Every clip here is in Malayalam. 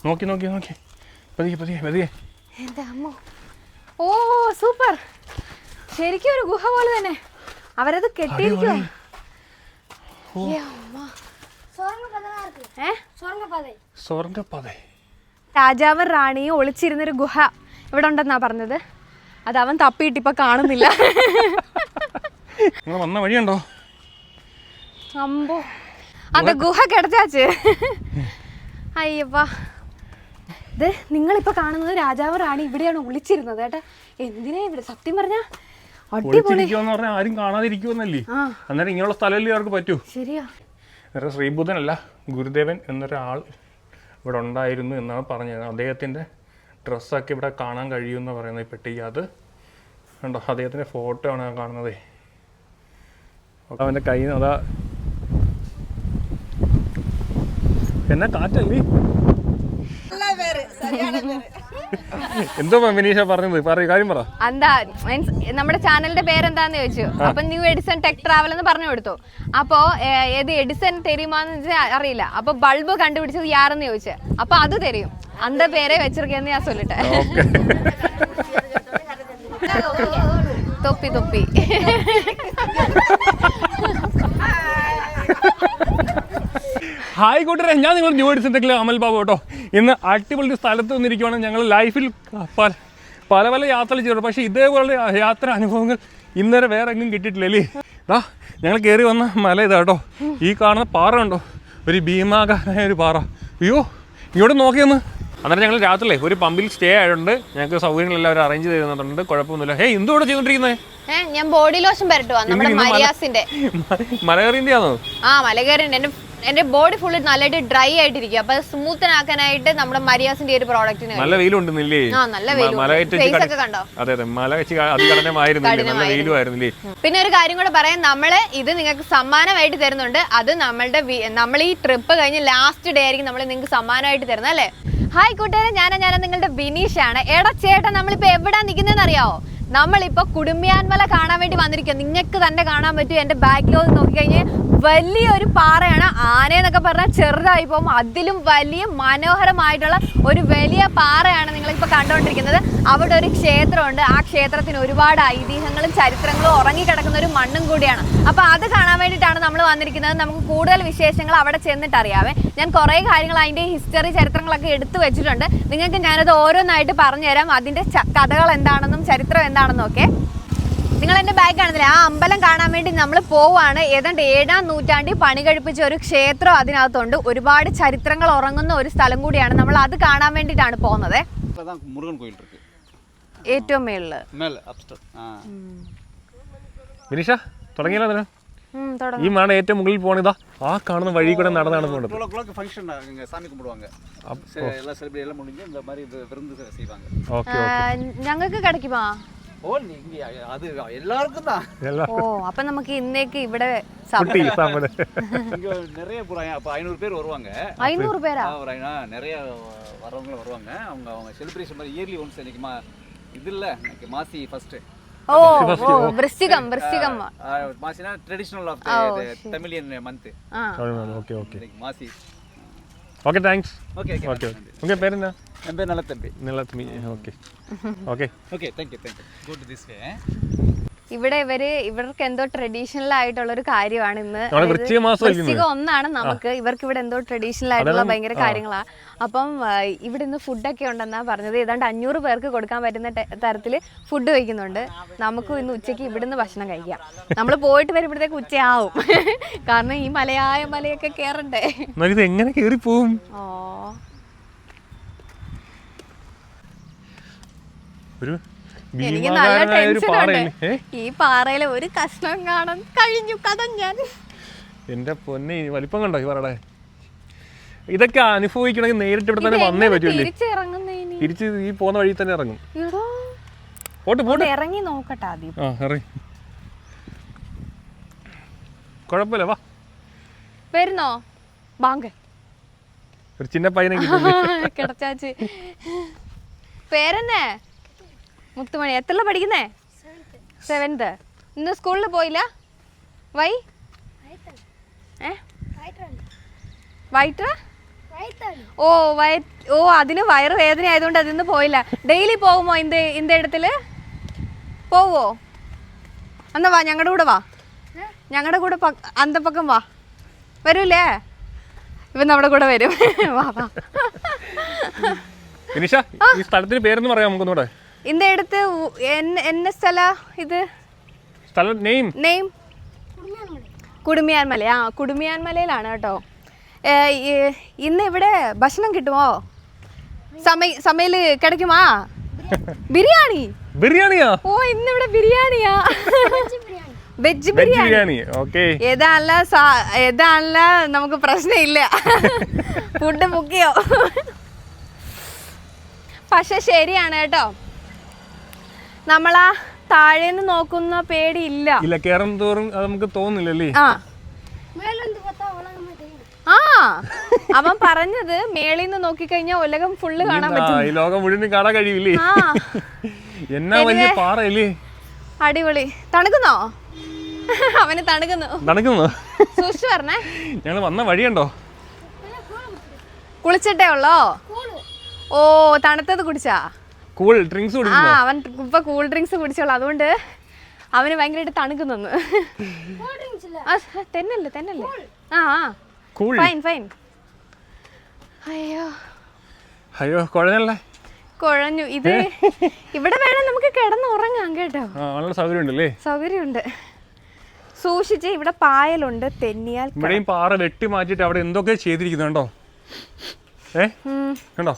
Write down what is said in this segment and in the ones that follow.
നോക്കി നോക്കി നോക്കി പതിയെ പതിയെ പതിയെ. എൻ്റെ അമ്മോ, ഓ സൂപ്പർ, ശരിക്കും ഒരു ഗുഹ പോലെ തന്നെ. അവരത് കെട്ടിയിരിക്കുവോ? സ്വർഗപാത. രാജാവും റാണിയും ഒളിച്ചിരുന്നൊരു ഗുഹ ഇവിടെ ഉണ്ടെന്നാ പറഞ്ഞത്. അത് അവൻ തപ്പിയിട്ട് ഇപ്പൊ കാണുന്നില്ല. വന്ന വഴിയുണ്ടോ? അമ്പോ, അതെ ഗുഹ കിടച്ചാച്ച്. അയ്യപ്പാ, ഇത് നിങ്ങളിപ്പോ കാണുന്നത് രാജാവ് റാണി ഇവിടെയാണ് ഒളിച്ചിരുന്നത് കേട്ടാ. എന്തിനാ ഇവിടെ സത്യം പറഞ്ഞാ അടിപൊളി. ആരും കാണാതിരിക്കുമെന്നല്ലേ, അന്നേരം ഇങ്ങനെയുള്ള സ്ഥലമല്ലേ അവർക്ക് പറ്റൂ. ശരിയാ. വേറെ ശ്രീബുദ്ധനല്ല, ഗുരുദേവൻ എന്നൊരാൾ ഇവിടെ ഉണ്ടായിരുന്നു എന്നാണ് പറഞ്ഞത്. അദ്ദേഹത്തിൻ്റെ ഡ്രസ്സൊക്കെ ഇവിടെ കാണാൻ കഴിയുമെന്ന് പറയുന്നത്. ഈ പെട്ടി അത് കണ്ടോ, അദ്ദേഹത്തിൻ്റെ ഫോട്ടോ ആണ് ഞാൻ കാണുന്നത്. അവൻ്റെ കയ്യിൽ നിന്ന് അതാ എന്നാ കാറ്റല്ലേ. എന്തോ വിനീഷ പറഞ്ഞത്, കാര്യം പറ. എന്താ മീൻസ് നമ്മുടെ ചാനലിന്റെ പേരെന്താന്ന് ചോദിച്ചു. അപ്പൊ ന്യൂ എഡിസൺ ടെക് ട്രാവൽ എന്ന് പറഞ്ഞു കൊടുത്തു. അപ്പോ ഏത് എഡിസൺ തെരുമാന്ന് വെച്ചാൽ അറിയില്ല. അപ്പൊ ബൾബ് കണ്ടുപിടിച്ചത് യാരെന്ന് ചോദിച്ചു. അപ്പൊ അത് തരും. അന്ത പേരെ വെച്ചിരിക്കെന്ന് ഞാൻ ചൊല്ലിട്ടെ. തൊപ്പി തൊപ്പി. ഹായ് കൂട്ടരെ, ഞാൻ നിങ്ങൾ ന്യൂ എഡിസൺ ടെക്കിലെ അമൽ ബാബു കേട്ടോ. ഇന്ന് അടിപൊളി സ്ഥലത്ത് വന്നിരിക്കുവാണ്. ഞങ്ങൾ ലൈഫിൽ പല പല യാത്രകൾ ചെയ്തിട്ടുണ്ട്, പക്ഷേ ഇതേപോലെ യാത്ര അനുഭവങ്ങൾ ഇന്നേരെ വേറെ എങ്ങും കിട്ടിയിട്ടില്ലല്ലേ. ഞങ്ങൾ കയറി വന്ന മല ഇതാ കേട്ടോ. ഈ കാണുന്ന പാറ ഉണ്ടോ, ഒരു ഭീമാകാരമായ ഒരു പാറ. അയ്യോ, ഇങ്ങോട്ട് നോക്കിയൊന്ന്. അന്നേരം ഞങ്ങൾ രാത്രിയിലെ ഒരു പമ്പിൽ സ്റ്റേ ആയതുകൊണ്ട് ഞങ്ങൾക്ക് സൗകര്യങ്ങളെല്ലാം അവർ അറേഞ്ച് ചെയ്തിട്ടുണ്ട്. കുഴപ്പമൊന്നുമില്ല. എന്തോ ഇവിടെ ചെയ്തോണ്ടിരിക്കുന്നത്? ഞാൻ ബോഡി ലോഷൻ പരട്ടുവാ, നമ്മുടെ മരിയാസിന്റെ. മലകയറിന്റെ ആണോ? ആ, മലകയറിന്റെ. എന്റെ ബോഡി ഫുള്ള് നല്ലതായിട്ട് ഡ്രൈ ആയിട്ടിരിക്കും. അപ്പൊ സ്മൂത്തനാക്കാനായിട്ട് നമ്മുടെ മരിയാസിന്റെ ഒരു പ്രോഡക്റ്റിന് നല്ല വെയിലുണ്ടെന്നില്ലേ? നല്ല വെയിലൊക്കെ കണ്ടോ? അതെ അതെ, മല വെച്ച് അതികഠിനമായിരുന്നില്ലേ, നല്ല വെയിലുമായിരുന്നില്ലേ. പിന്നെ ഒരു കാര്യം കൂടെ പറയാം, നമ്മള് ഇത് നിങ്ങൾക്ക് സമ്മാനമായിട്ട് തരുന്നുണ്ട്. അത് നമ്മൾ ഈ ട്രിപ്പ് കഴിഞ്ഞ് ലാസ്റ്റ് ഡേ ആയിരിക്കും നമ്മൾ നിങ്ങൾക്ക് സമ്മാനമായിട്ട് തരുന്നത് അല്ലേ. ഹായ് കൂട്ടുകാരെ, ഞാൻ നിങ്ങളുടെ ബിനീഷാണ്. എടാ ചേട്ടാ, നമ്മളിപ്പോ എവിടാ നിൽക്കുന്നതെന്ന് അറിയാവോ? നമ്മളിപ്പോ കുടുംബിയാൻമല കാണാൻ വേണ്ടി വന്നിരിക്കുക. നിങ്ങൾക്ക് തന്നെ കാണാൻ പറ്റും. എന്റെ ബാക്കിലോട്ട് നോക്കിക്കഴിഞ്ഞാൽ വലിയൊരു പാറയാണ്. ആനയെന്നൊക്കെ പറഞ്ഞാൽ ചെറുതായി പോകും. അതിലും വലിയ മനോഹരമായിട്ടുള്ള ഒരു വലിയ പാറയാണ് നിങ്ങളിപ്പോൾ കണ്ടുകൊണ്ടിരിക്കുന്നത്. അവിടെ ഒരു ക്ഷേത്രമുണ്ട്. ആ ക്ഷേത്രത്തിന് ഒരുപാട് ഐതിഹ്യങ്ങളും ചരിത്രങ്ങളും ഉറങ്ങിക്കിടക്കുന്ന ഒരു മണ്ണും കൂടിയാണ്. അപ്പോൾ അത് കാണാൻ വേണ്ടിയിട്ടാണ് നമ്മൾ വന്നിരിക്കുന്നത്. നമുക്ക് കൂടുതൽ വിശേഷങ്ങൾ അവിടെ ചെന്നിട്ട് അറിയാവേ. ഞാൻ കുറേ കാര്യങ്ങൾ അതിൻ്റെ ഹിസ്റ്ററി ചരിത്രങ്ങളൊക്കെ എടുത്തു വെച്ചിട്ടുണ്ട്. നിങ്ങൾക്ക് ഞാനത് ഓരോന്നായിട്ട് പറഞ്ഞുതരാം. അതിൻ്റെ കഥകൾ എന്താണെന്നും ചരിത്രം എന്താണെന്നും ഒക്കെ. നിങ്ങൾ എൻ്റെ ബാഗ് കാണുന്നില്ല, ആ അമ്പലം കാണാൻ വേണ്ടി നമ്മൾ പോവാണ്. ഏതാണ്ട് 7-ാം നൂറ്റാണ്ടിൽ പണി കഴിപ്പിച്ച ഒരു ക്ഷേത്രം അതിനകത്തുണ്ട്. ഒരുപാട് ചരിത്രങ്ങൾ ഉറങ്ങുന്ന ഒരു സ്ഥലം കൂടിയാണ്. നമ്മൾ അത് കാണാൻ വേണ്ടിയിട്ടാണ് പോകുന്നത്. മുരുകൻ കോയിൽ ഏറ്റവും മേളില്. വിനീഷ തുടങ്ങിയല്ലോ. ഈ മാണ ഏറ്റവും മുകളിൽ പോണിതാ. ആ കാണുന്ന വഴി കൂടെ നടന്നാണ് പോകുന്നത്. ഞങ്ങൾക്ക് കിടക്കുമോ? അപ്പൊ നമുക്ക് ഇന്നേക്ക് ഇവിടെ 500 பேர் வருவாங்க. 500 பேரா? நிறைய வரவங்க வருவாங்க. அவங்க செலிப்ரேஷன் மாதிரி இயர்லி ஒன்ஸ் இன்னைக்கு இது இல்ல, இன்னைக்கு மாசி ஃபர்ஸ்ட். വൃശ്ചികം മാസിനാ traditional of Tamilian month. Okay okay മാസി. Okay thanks. Okay okay. ഉங்க പേര് എന്നാ? എൻ പേര് Nalathambi. Nalathambi. Okay okay okay. Thank you. Go to this way. ഇവിടെ ഇവർക്ക് എന്തോ ട്രഡീഷണൽ ആയിട്ടുള്ള ഒരു കാര്യമാണ് ഇന്ന്. വൃശ്ചികം 1 നമുക്ക്. ഇവർക്ക് ഇവിടെ എന്തോ ട്രഡീഷണൽ ആയിട്ടുള്ള ഭയങ്കര കാര്യങ്ങളാണ്. അപ്പം ഇവിടെ ഇന്ന് ഫുഡൊക്കെ ഉണ്ടെന്നാ പറഞ്ഞത്. ഏതാണ്ട് 500 പേർക്ക് കൊടുക്കാൻ പറ്റുന്ന തരത്തിൽ ഫുഡ് വയ്ക്കുന്നുണ്ട്. നമുക്ക് ഇന്ന് ഉച്ചയ്ക്ക് ഇവിടുന്ന് ഭക്ഷണം കഴിക്കാം. നമ്മൾ പോയിട്ട് വരുമ്പോഴത്തേക്ക് ഉച്ചയാവും. കാരണം ഈ മലയൊക്കെ കേറണ്ടേ. എങ്ങനെ കേറി പോവും? എനിക്ക് നല്ല ടെൻഷനുണ്ട്. ഈ പാറയിലെ ഒരു കഷ്ണം കാണാൻ കഴിഞ്ഞു കഥ ഞാൻ. എന്റെ പൊന്നെ, വലിപ്പം കണ്ടോ ഈ പാറയുടെ? ഇതൊക്കെ അനുഭവിക്കണമെങ്കിൽ നേരിട്ട് ഇവിടെ തന്നെ വന്നേ പറ്റൂല്ലേ. തിരിച്ച് ഈ പോകുന്ന വഴി തന്നെ ഇറങ്ങും. ഇറങ്ങി നോക്കട്ടെ ആദ്യം. കുഴപ്പമില്ല, വാ. വരുന്നോ? ബാങ്ക് ഒരു ചിന്ന പയ്യനെ കിടച്ചാച്ച്. പേരെന്നെ? മുത്തുമണി. എത്രല്ല പഠിക്കുന്നേ? 7th. ഇന്ന് സ്കൂളിൽ പോയില്ല? വൈറ്റർ അതിന് വയറ് വേദന ആയതുകൊണ്ട് അതിന്ന് പോയില്ല. ഡെയിലി പോകുമോ இந்த இடத்துல പോവോ? എന്നാ വാ, ഞങ്ങളുടെ കൂടെ വാ, ഞങ്ങളുടെ കൂടെ അന്ത പക്കം വാ. വരൂലേ? ഇവൻ നമ്മുടെ കൂടെ വരും. വാ വാ. വിനിഷ, ഈ സ്ഥലത്തിന് പേരെന്ന് പറയാം നമുക്കൊന്നുകൂടെ. இந்த இடத்து என்ன സ്ഥല ഇത്? സ്ഥലം നെയിം കുടുമിയാൻമല. കുടുമിയാൻമലയിലാണ് കേട്ടോ. ഇന്ന് ഇവിടെ ഭക്ഷണം കിട്ടുമോ? സമയല് കിടക്കുമാ? ബിരിയാണിയാ? ഓ, ഇന്ന് ഇവിടെ ബിരിയാണിയാ. വെജ് ബിരിയാണി. ഏതാണല്ല നമുക്ക് പ്രശ്നമില്ല. ഫുഡ് മുക്കിയോ? പക്ഷെ ശരിയാണ് കേട്ടോ, നമ്മളാ താഴേന്ന് നോക്കുന്ന പേടിയില്ല. ഇല്ല, കേറും തോറും അത് നമുക്ക് തോന്നില്ലല്ലേ? അവൻ പറഞ്ഞത് മേളിൽ നിന്ന് നോക്കിക്കഴിഞ്ഞാൽ ഉലകം ഫുള്ള് കാണാൻ പറ്റും. ഈ ലോകം മുഴുവൻ കാണാൻ കഴിയില്ലേ? എന്നാ വലിയ പാറയല്ലേ? അടിപൊളി. തണുക്കുന്നോ? അവന് തണുക്കുന്നു. സൂക്ഷിച്ചു പറഞ്ഞേ. ഞങ്ങള് വന്ന വഴിയുണ്ടോ? കുളിച്ചിട്ടേ ഉള്ളോ? ഓ, തണുത്തത് കുടിച്ചാ? കൂൾ ഡ്രിങ്ക്സ് കുടിക്കുന്നു. അവൻ ഇപ്പൊ കൂൾ ഡ്രിങ്ക്സ് കുടിച്ചോളൂ, അതുകൊണ്ട് അവന് ഭയങ്കരമായിട്ട് തണുക്കുന്നു. തെന്നല്ലേ? ഫൈൻ. അയ്യോ കുഴഞ്ഞല്ലേ? കുഴഞ്ഞു. ഇത് ഇവിടെ വേണം നമുക്ക് കിടന്ന് ഉറങ്ങാം കേട്ടോ. നല്ല സൗകര്യമുണ്ടല്ലേ? സൗകര്യമുണ്ട്. സൂക്ഷിച്ച്, ഇവിടെ പായലുണ്ട്, തെന്നിയാൽ. ഇവിടെയും പാറ വെട്ടി മാറ്റിട്ട് അവിടെ എന്തൊക്കെ ചെയ്തിരിക്കുന്നുണ്ടോ? കണ്ടോ?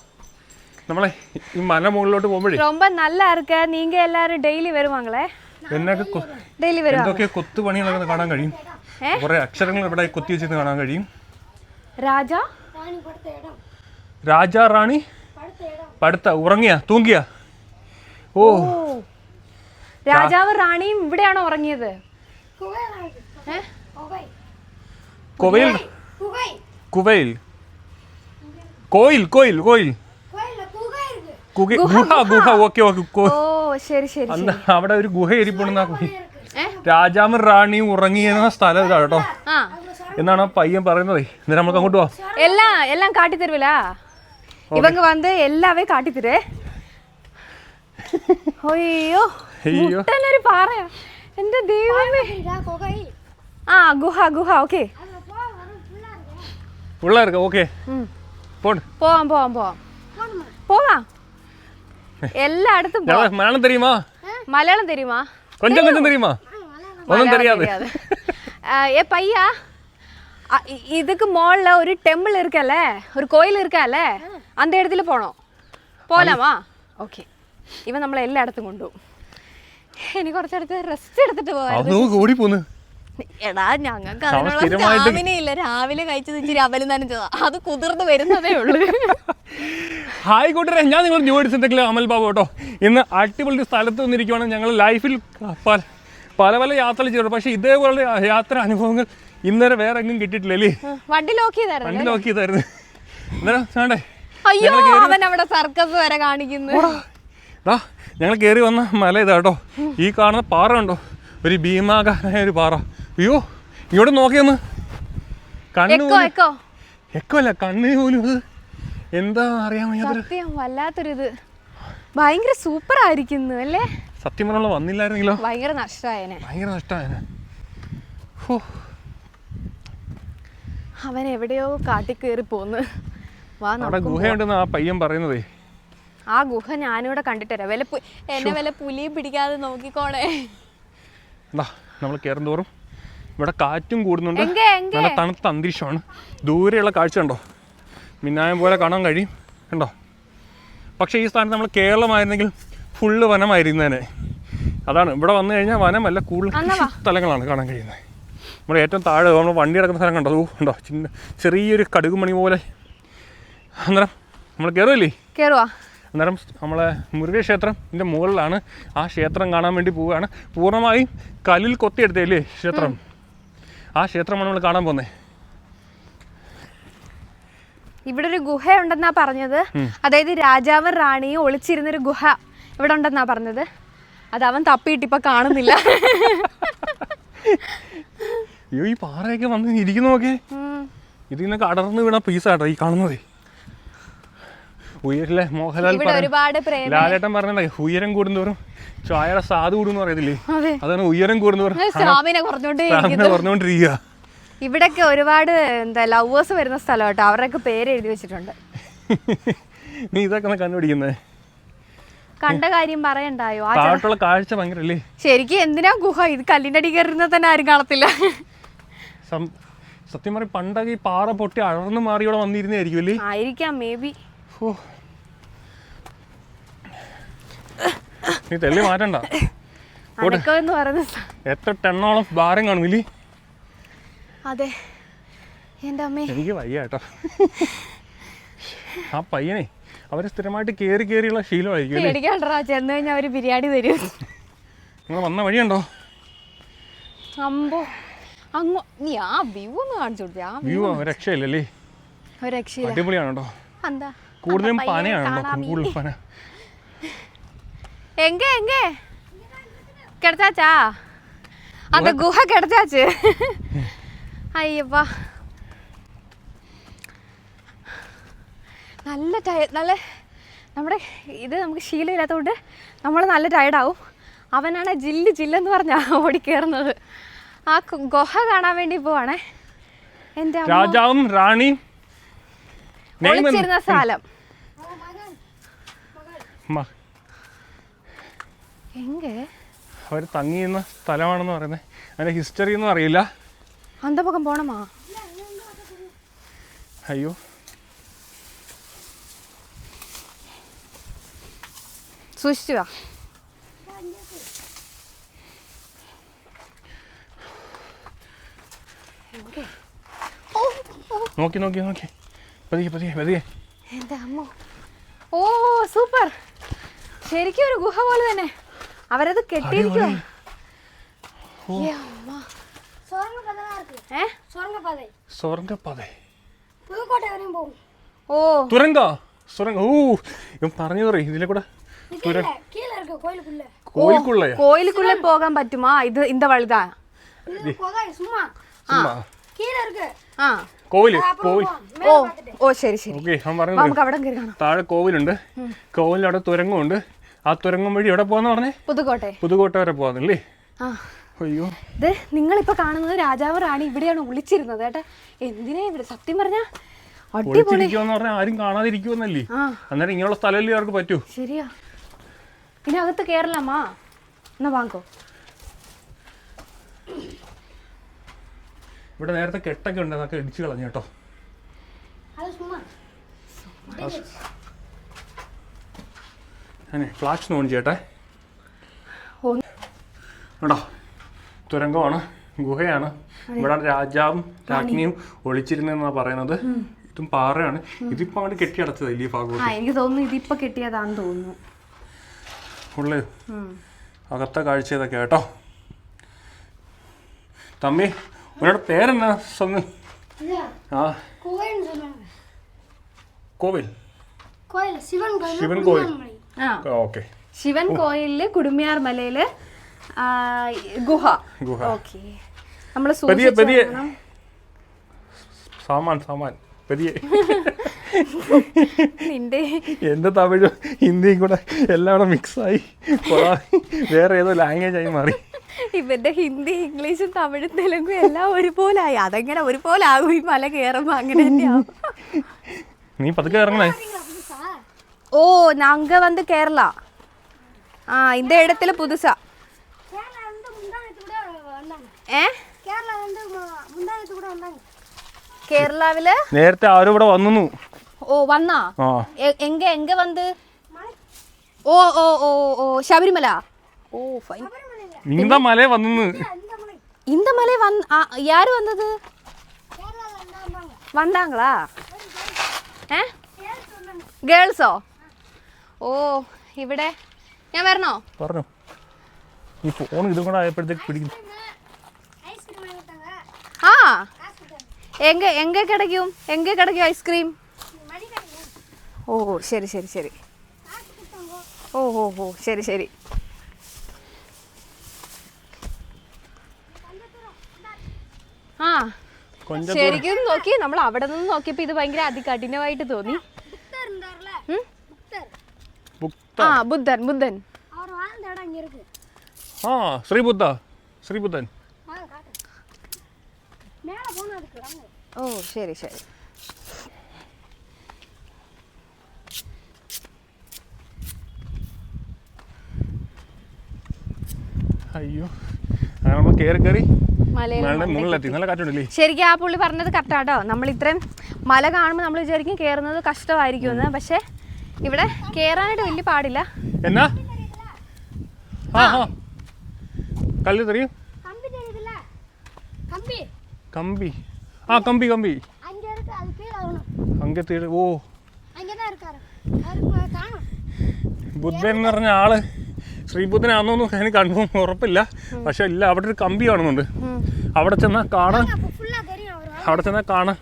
നമ്മളെ ഈ മല മുകളിലോട്ട് പോകുമ്പോഴേ ரொம்ப நல்லா இருக்க. நீங்க எல்லாரும் டெய்லி வருவாங்களே? ഡെയിലി വരും. എന്തൊക്കെ കൊത്തുപണികളൊക്കെ കാണാൻ കഴിയും. കുറെ അക്ഷരങ്ങൾ ഇവിടെ കൊത്തി വെച്ചിട്ട് കാണാൻ കഴിയും. രാജാ റാണി പടുത്ത ഉറങ്ങിയ തൂങ്ങിയ. ഓ, രാജാവ് റാണിയും ഇവിടെയാണോ ഉറങ്ങിയത്? അവിടെ ഒരു ഗുഹ ഇരിപ്പുണ്ടെന്നാ. രാജാവും റാണിയും ഉറങ്ങിയ സ്ഥലം ഇതാ കേട്ടോ എന്നാണ് പയ്യൻ പറയുന്നത്. എന്നിട്ട് നമുക്ക് അങ്ങോട്ട് പോവാം. എല്ലാം കാട്ടിത്തരുവില്ല. ഇവങ്ക വന്ന് എല്ലാവേ കാട്ടിത്തരേ. അയ്യോ, മുട്ടനൊരു പാറയാ. എന്റെ ദൈവമേ. ഗുഹ. ഓക്കെ, പിള്ളേർക്ക് ഓക്കെ, പോവാം. എല്ലായിടത്തും മലയാളം தெரியுமா? മലയാളം தெரியுமா? கொஞ்சம் தெரியுமா? ഒന്നും தெரியாது. ஏ பையா, இதுக்கு மோல்ல ஒரு டெம்பிள் இருக்கல்ல, ஒரு கோயில் இருக்கல்ல, அந்த இடத்துல போலாமா? ഓക്കെ. ഇവൻ നമ്മളെ എല്ലായിടത്തും കൊണ്ടുപോകും. എനിക്ക് കുറച്ചെടുത്ത് റെസ്റ്റ് എടുത്തിട്ട് പോവാ. എടാ, ഞങ്ങൾക്ക് അതിനുള്ള സ്റ്റാമിനയില്ല. രാവിലെ കഴിച്ചത് ഇച്ചിരി അവലും നനച്ചതാ, അത് കുതിർന്ന് വരുന്നതേ ഉള്ളൂ. ഹായ് കൂട്ടരെ, ഞാൻ നിങ്ങൾ ന്യൂ എഡിസെന്റെക്കിലെ അമൽ ബാബു കേട്ടോ. ഇന്ന് അടിപൊളി സ്ഥലത്ത് വന്നിരിക്കുവാണ്. ഞങ്ങൾ ലൈഫിൽ പല യാത്രകൾ ചെയ്തിട്ടുണ്ട്, പക്ഷെ ഇതേപോലെ യാത്ര അനുഭവങ്ങൾ ഇന്നേരെ വേറെ എങ്ങും കിട്ടിയിട്ടില്ലല്ലേ? വണ്ടി ലോക്ക് ചെയ്തായിരുന്നു. അയ്യോ, അവൻ അവിടെ സർക്കസ് വരെ കാണിക്കുന്നു. ഞങ്ങൾ കയറി വന്ന മല ഇതാ കേട്ടോ. ഈ കാണുന്ന പാറ കണ്ടോ? ഒരു ഭീമാകാരനായ ഒരു പാറ. അയ്യോ, ഇങ്ങോട്ട് നോക്കിയൊന്ന്. എക്കോല്ല, കണ്ണിന് പോലും എന്താ അറിയാൻ വല്ലാത്തൊരിത്. ഭയങ്കര സൂപ്പർ ആയിരിക്കുന്നു അല്ലേ? സത്യം പറഞ്ഞ വന്നില്ലായിരുന്നെങ്കിലോ ഭയങ്കര നഷ്ടമായേനെ. അവൻ എവിടെയോ കാട്ടി കയറി പോന്ന്. ഗുഹയുണ്ടെന്ന് ആ പയ്യൻ പറയുന്നതേ. ആ ഗുഹ ഞാനിവിടെ കണ്ടിട്ടരാ. എന്നെ വല്ല പുലിയും പിടിക്കാതെ നോക്കിക്കോണേ. നമ്മൾ കയറുന്തോറും ഇവിടെ കാറ്റും കൂടുന്നുണ്ട്, നല്ല തണുത്ത അന്തരീക്ഷമാണ്. ദൂരെയുള്ള കാഴ്ച കണ്ടോ? മിന്നായം പോലെ കാണാൻ കഴിയും കണ്ടോ? പക്ഷേ ഈ സ്ഥാനത്ത് നമ്മൾ കേരളമായിരുന്നെങ്കിൽ ഫുള്ള് വനമായിരുന്നേനെ. അതാണ്, ഇവിടെ വന്നു കഴിഞ്ഞാൽ വനമല്ല, കൂടുതൽ സ്ഥലങ്ങളാണ് കാണാൻ കഴിയുന്നത്. നമ്മൾ ഏറ്റവും താഴെ നമ്മൾ വണ്ടി കിടക്കുന്ന സ്ഥലം കണ്ടോ? ഉണ്ടോ? ചെറിയൊരു കടുകുമണി പോലെ. അന്നേരം നമ്മൾ കയറുവാ. അന്നേരം നമ്മളെ മുരുകൻ ക്ഷേത്രം ഇതിൻ്റെ മുകളിലാണ്. ആ ക്ഷേത്രം കാണാൻ വേണ്ടി പോവുകയാണ്. പൂർണ്ണമായും കല്ലിൽ കൊത്തിയെടുത്തല്ലേ ക്ഷേത്രം. ആ ക്ഷേത്രമാണ് നമ്മൾ കാണാൻ പോകുന്നത്. ഇവിടെ ഒരു ഗുഹ ഉണ്ടെന്നാ പറഞ്ഞത്. അതായത് രാജാവും റാണിയും ഒളിച്ചിരുന്നൊരു ഗുഹ ഇവിടെ ഉണ്ടെന്നാ പറഞ്ഞത്. അത് അവൻ തപ്പിയിട്ട് ഇപ്പൊ കാണുന്നില്ല. അയ്യോ, ഈ പാറയൊക്കെ വന്ന് ഇരിക്കുന്നൊക്കെ ഇതിൽ നിന്നൊക്കെ അടർന്ന് വീണ പീസാട്ടോ ഈ കാണുന്നത്. ഉയരിലെ മോഹൻലാൽ ഇവിടെ ഒരുപാട് പ്രേമ ലാലേട്ടൻ പറഞ്ഞേ ഉയരം കൂടുന്നവരും ചായയുടെ സാധു കൂടുന്നു പറയത്തില്ലേ, അതെ അതാണ് ഉയരം കൂടുന്നവരും സ്വാമിനെ കുറഞ്ഞോണ്ടേ പറഞ്ഞുകൊണ്ടിരിക്കുക. ഇവിടൊക്കെ ഒരുപാട് എന്താ ലവേഴ്സ് വരുന്ന സ്ഥലം കേട്ടോ, അവരുടെയൊക്കെ പേര് എഴുതി വെച്ചിട്ടുണ്ട്. നീ ഇതൊക്കെ ഒന്ന് കണ്ടുപിടിക്കുന്നത് കണ്ട കാര്യം പറയണ്ടായോ? താഴോട്ടുള്ള കാഴ്ച ഭയങ്കരല്ലേ. ശരിക്കും എന്തിനാ ഗുഹ? ഇത് കല്ലിന്റെ അടി കയറുന്നത് തന്നെ ആരും കാണത്തില്ല. സത്യം പറയും പണ്ടൊക്കെ ഈ പാറ പൊട്ടി അഴർന്ന് മാറി ഇവിടെ വന്നിരുന്നായിരിക്കും അല്ലേ? ആയിരിക്കാം, മേ ബി. നീ തെള്ളി മാറ്റണ്ട. അടക്കമെന്ന് പറയുന്ന എത്ര ടണ്ണോളം ഭാരം കാണുന്നില്ലേ? അതെ എൻ്റെ അമ്മേ, എനിക്ക് വയ്യ കേട്ടോ. ആ പയ്യനെ അവര് സ്ഥിരമായിട്ട് കേറിയുള്ള ശീലമായിരിക്കും. പേടിക്കാണ്ടാ, ചെന്ന് കഴിഞ്ഞാൽ അവര് ബിരിയാണി തരും. നിങ്ങൾ വന്ന വഴിയുണ്ടോ? അമ്പോ അങ്ങോ, നീ ആ വ്യൂ ഒന്ന് കാണിച്ചു കൊടുത്തേ. ആ വ്യൂ രക്ഷയില്ലല്ലേ, ഒരു രക്ഷയില്ല. അടിപൊളിയാണ് കേട്ടോ. എന്താ കൂടുതലും പനയാണോ? കൂടുതൽ പന. എങ്ക കിടച്ചാച്ചാ அந்த குஹை கிடைச்சாச்சு. അയ്യപ്പാ, നല്ല നല്ല നമ്മുടെ ഇത് നമുക്ക് ശീലമില്ലാത്തതുകൊണ്ട് നമ്മൾ നല്ല ടയർഡാവും. അവനാണ് ജില്ലെന്ന് പറഞ്ഞാൽ ഓടിക്കയറുന്നത്. ആ ഗുഹ കാണാൻ വേണ്ടി പോവാണേ. എൻ്റെ രാജാവും റാണിയും ഒളിച്ചിരുന്ന സ്ഥലം എങ്കെ അവർ തങ്ങിയിരുന്ന സ്ഥലമാണെന്ന് പറയുന്നത്. അതിന്റെ ഹിസ്റ്ററി ഒന്നും അറിയില്ല. അന്ത പക്കം പോണമാ? അയ്യോ, സൂക്ഷിച്ചു വാ. നോക്കി പതിയെ. എൻ്റെ അമ്മ, ഓ സൂപ്പർ. ശരിക്കും ഒരു ഗുഹ പോലെ തന്നെ. അവരത് കെട്ടിയിരിക്കുവോ? ഇതിലെ കൂടെ കോയിലുക്കുള്ള പോകാൻ പറ്റുമാ? ഇത് ഇന്ത വലുതാ കോവില്. ഓ ശരി ശരി, നമുക്ക് അവിടെ കയറി കാണാം. താഴെ കോവിലുണ്ട്. കോവിലിന്റെ അവിടെ തുരങ്കമുണ്ട്. ആ തുരങ്കം വഴി എവിടെ പോവാന്ന് പറഞ്ഞേ? പുതുക്കോട്ട വരെ പോവാന്നല്ലേ? അയ്യോ, ഇത് നിങ്ങളിപ്പോ കാണുന്നത് രാജാവ് റാണി ഇവിടെയാണ് ഒളിച്ചിരുന്നത് കേട്ടാ. എന്തിനാ ഇവിടെ സത്യം പറഞ്ഞാ ഒളിച്ചിരിക്കുവെന്ന് പറഞ്ഞാൽ ആരും കാണാതിരിക്കുവെന്നല്ലേ? അന്നേരം ഇങ്ങനെയുള്ള സ്ഥലമല്ലേ അവർക്ക് പറ്റൂ. ശരിയാ. ഇതിനകത്ത് കേറലാമാ? എന്നാ വാങ്ങോ. ഇവിടെ നേരത്തെ കെട്ടൊക്കെ ഉണ്ട്, അതൊക്കെ ഇടിച്ചു കളഞ്ഞു കേട്ടോ. ഫ്ലാഷ് നോൺ ചെയ്യട്ടെ കേട്ടോ. തുരങ്കമാണ്, ഗുഹയാണ്. ഇവിടെ രാജാവും രാജ്ഞിയും ഒളിച്ചിരുന്നെന്നാ പറയുന്നത്. ഇതും പാറയാണ്. ഇതിപ്പോ അങ്ങോട്ട് കെട്ടിയടച്ചത് വലിയ ഭാഗം. എനിക്ക് തോന്നുന്നു ഇതിപ്പോ കെട്ടിയതാണെന്ന് തോന്നുന്നു. ഫുള്ള് അകത്തെ കാഴ്ച ഇതൊക്കെ കേട്ടോ. തമ്മി, ഉന്നോட പേര് എന്നാ? சொன்னு. കോവിൽ ശിവൻ കോവിൽ. ഓക്കെ, ശിവൻ കോയിലില് കുടുമിയാർ മലയില് ഗുഹ. ഓക്കെ, നമ്മള് സാമാൻ പതിയെ. നിന്റെ എന്റെ തമിഴും ഹിന്ദിയും കൂടെ എല്ലാം കൂടെ മിക്സായി വേറെ ഏതോ ലാംഗ്വേജ് ആയി മാറി. ഇവന്റെ ഹിന്ദി ഇംഗ്ലീഷും തമിഴും തെലുങ്കും എല്ലാം ഒരുപോലായി. അതെങ്ങനെ ഒരുപോലെ ആകും? ഈ മല കയറുമ്പോ അങ്ങനെ തന്നെയാവും. നീ പതുക്കെ ഇറങ്ങണേ. ഓ നാങ്ക വന്ന് കേരള. இந்த இடத்துல புதுசா കേരളാവില് നേരത്തെ ആരും ഇവിടെ വന്നു. ഓ വന്നാ? എങ്ക വന്ന്? ഓ ഓ ഓ ഓ ശബരിമല. Oh fine. இந்த மலை வந்தது. இந்த மலை யாரு வந்தது? வந்தாங்களா? ഗേൾസോ? ഓ ഇവിടെ ഞാൻ വരണോ? പറഞ്ഞോ. ഈ ഫോൺ ഇതും കൂടെ ആയപ്പോഴത്തേക്ക് പിടിക്കുന്നു. ആ എങ്ക കിടക്കും ഐസ്ക്രീം? ഓ ശരി ശരി ശരി. ഓ ഓ ഓ ശരി ശരി. ആ ശരിക്കും നോക്കി നമ്മൾ അവിടെ നിന്ന് നോക്കിയപ്പോ ഇത് ഭയങ്കര അതികഠിനമായിട്ട് തോന്നി. ആ ബുദ്ധൻ ബുദ്ധൻ. அவர் வாழ்ந்த இடம் இங்க இருக்கு. ആ ശ്രീബുദ്ധൻ. மேல போனா அதுக்கு வாங்க. ഓ ശരി ശരി. അയ്യോ അങ്ങനെ നമ്മൾ കയറി മലയിൽ മുകളിലെത്തി. നല്ല കാറ്റുണ്ടല്ലേ? ശരിക്കും ആ പുള്ളി പറഞ്ഞത് കറക്റ്റാട്ടോ. നമ്മൾ ഇത്രയും മല കാണുമ്പോൾ നമ്മൾ വിചാരിക്കും കയറുന്നത് കഷ്ടമായിരിക്കുമെന്ന്. പക്ഷെ ഇവിടെ കയറാനായിട്ട് വലിയ പാടില്ല. എന്നാ ആ ആ കല്ല് തെറിയും. கம்பி தெரியுதுல? கம்பி. കമ്പി. ആ കമ്പി அங்க இருக்கு, அது கீழ வரணும். അങ്ങ് തീരെ. ഓ அங்க தான் இருக்காரு. அவருக்கு காணோம். ബുദ്ധൻ എന്ന് പറഞ്ഞ ആള് ശ്രീബുദ്ധനാണെന്നൊന്നും എനിക്ക് ഉറപ്പില്ല. പക്ഷെ ഇല്ല, അവിടെ ഒരു കമ്പി കാണുന്നുണ്ട്. അവിടെ ചെന്നാൽ കാണാൻ ஃபுல்லா தெரியும் அவர். അവിടെ ചെന്നാൽ കാണാൻ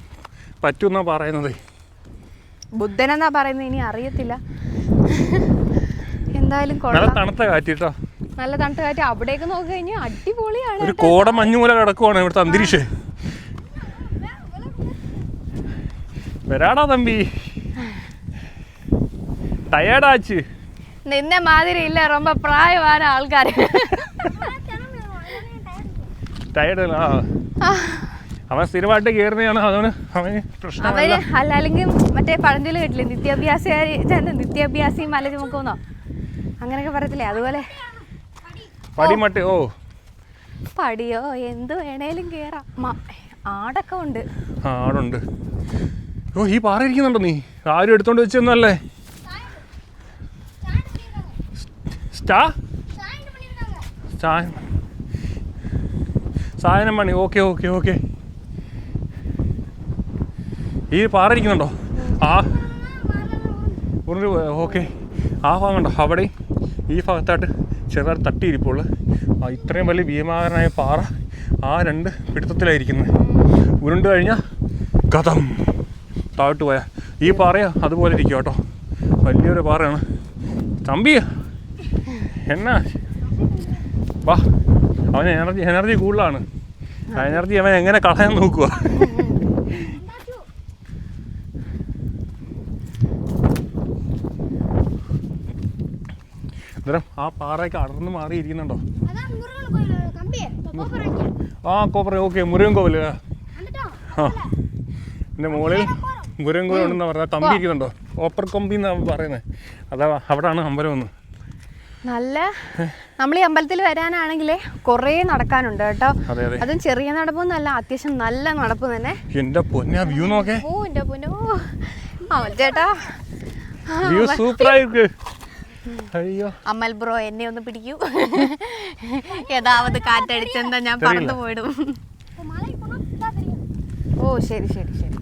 പറ്റുമെന്നാ പറയുന്നത്. ബുദ്ധൻ എന്നാ പറയുന്നത്, ഇനി അറിയത്തില്ല. എന്തായാലും നല്ല കൊള്ളാം. തണുത്ത കാറ്റ് കേട്ടോ. നല്ല തണുത്ത കാറ്റ്. അവിടേക്ക് നോക്കി കഴിഞ്ഞാൽ അടിപൊളിയാണ്. ഒരു കോട മഞ്ഞുമൂല കിടക്കുവാണ് ഇവിടുത്തെ അന്തരീക്ഷം. വരാടാ തമ്പി, ടയേർഡാച്ച്. നിന്നെ മാതിരി ഇല്ല, ரொம்ப പ്രായമായ ആൾക്കാര്. ടയേർഡ് ആ അവൻ സ്ഥിരമായിട്ട് കയറുന്നതാണ്. അതുകൊണ്ട് അവന് പ്രശ്നമല്ല. അവര് അല്ലെങ്കിൽ മറ്റേ പഴഞ്ചൊല്ല് കേട്ടില്ലേ, നിത്യാഭ്യാസി മല ചുമക്കുന്നോ അങ്ങനെയൊക്കെ പറയത്തില്ലേ, അതുപോലെ പടിമട്ട്. ഓ പടിയോ എന്ത് വേണേലും കേറാം. ആടൊക്കെ ഉണ്ട്. ആ ആടുണ്ട്. ഓ ഈ പാറ ഇരിക്കുന്നുണ്ടോ നീ? ആരും എടുത്തോണ്ട് വെച്ചൊന്നല്ലേ? സായനം പണി. Okay okay okay. ഈ പാറ ഇരിക്കുന്നുണ്ടോ? ആ ഓക്കെ. ആ ഭാഗം കണ്ടോ? അവിടെ ഈ ഭാഗത്തായിട്ട് ചെറുതായിട്ട് തട്ടിയിരിപ്പുള്ളു. ഇത്രയും വലിയ ഭീമാകാരനായ പാറ ആ രണ്ട് പിടുത്തത്തിലായിരിക്കുന്നത്. ഉരുണ്ട് കഴിഞ്ഞാൽ കഥം താഴ്ത്തു പോയാൽ ഈ പാറ അതുപോലെ ഇരിക്കും കേട്ടോ. വലിയൊരു പാറയാണ്. തമ്പി എന്നാ വാ. അവന് എനർജി കൂടുതലാണ്. ആ എനർജി അവൻ എങ്ങനെ കളയാൻ നോക്കുക. അന്നേരം ആ പാറയൊക്കെ അടർന്ന് മാറിയിരിക്കുന്നുണ്ടോ? அதான் முருகன் கோயில் கம்பி. கோபுரம். ആ കോപ്പറ. ഓക്കെ, മുരുകൻ കോവിൽ. வந்துட்டோம். ആ എൻ്റെ മുകളിൽ മുരുകൻ കോവിൽ ഉണ്ടെന്ന് പറഞ്ഞാൽ കമ്പി ഇരിക്കുന്നുണ്ടോ? കോപ്പർ കമ്പി എന്നാണ് പറയുന്നത്. അതാ അവിടാണ് അമ്പലം ഒന്ന്. നല്ല നമ്മൾ ഈ അമ്പലത്തിൽ വരാനാണെങ്കിലേ കുറേ നടക്കാനുണ്ട് കേട്ടോ. അതെ അതെ. അതും ചെറിയ നടപ്പൊന്നല്ല, അത്യാവശ്യം നല്ല നടപ്പ് തന്നെ. എൻ്റെ പൊന്നാ വ്യൂ നോക്കേ. ഓ എൻ്റെ പൊന്നോ അമൽ ചേട്ടാ, വ്യൂ സൂപ്പറായിருக்கு. അയ്യോ അമൽ ബ്രോ എന്നെ ഒന്ന് പിടിക്കൂ. യഥാവത് കാറ്റടിച്ചെന്താ ഞാൻ പറന്നു പോയിടും. இப்போ மலைக்கு போனா ஃபுல்லா தெரியும். ഓ ശരി ശരി ശരി.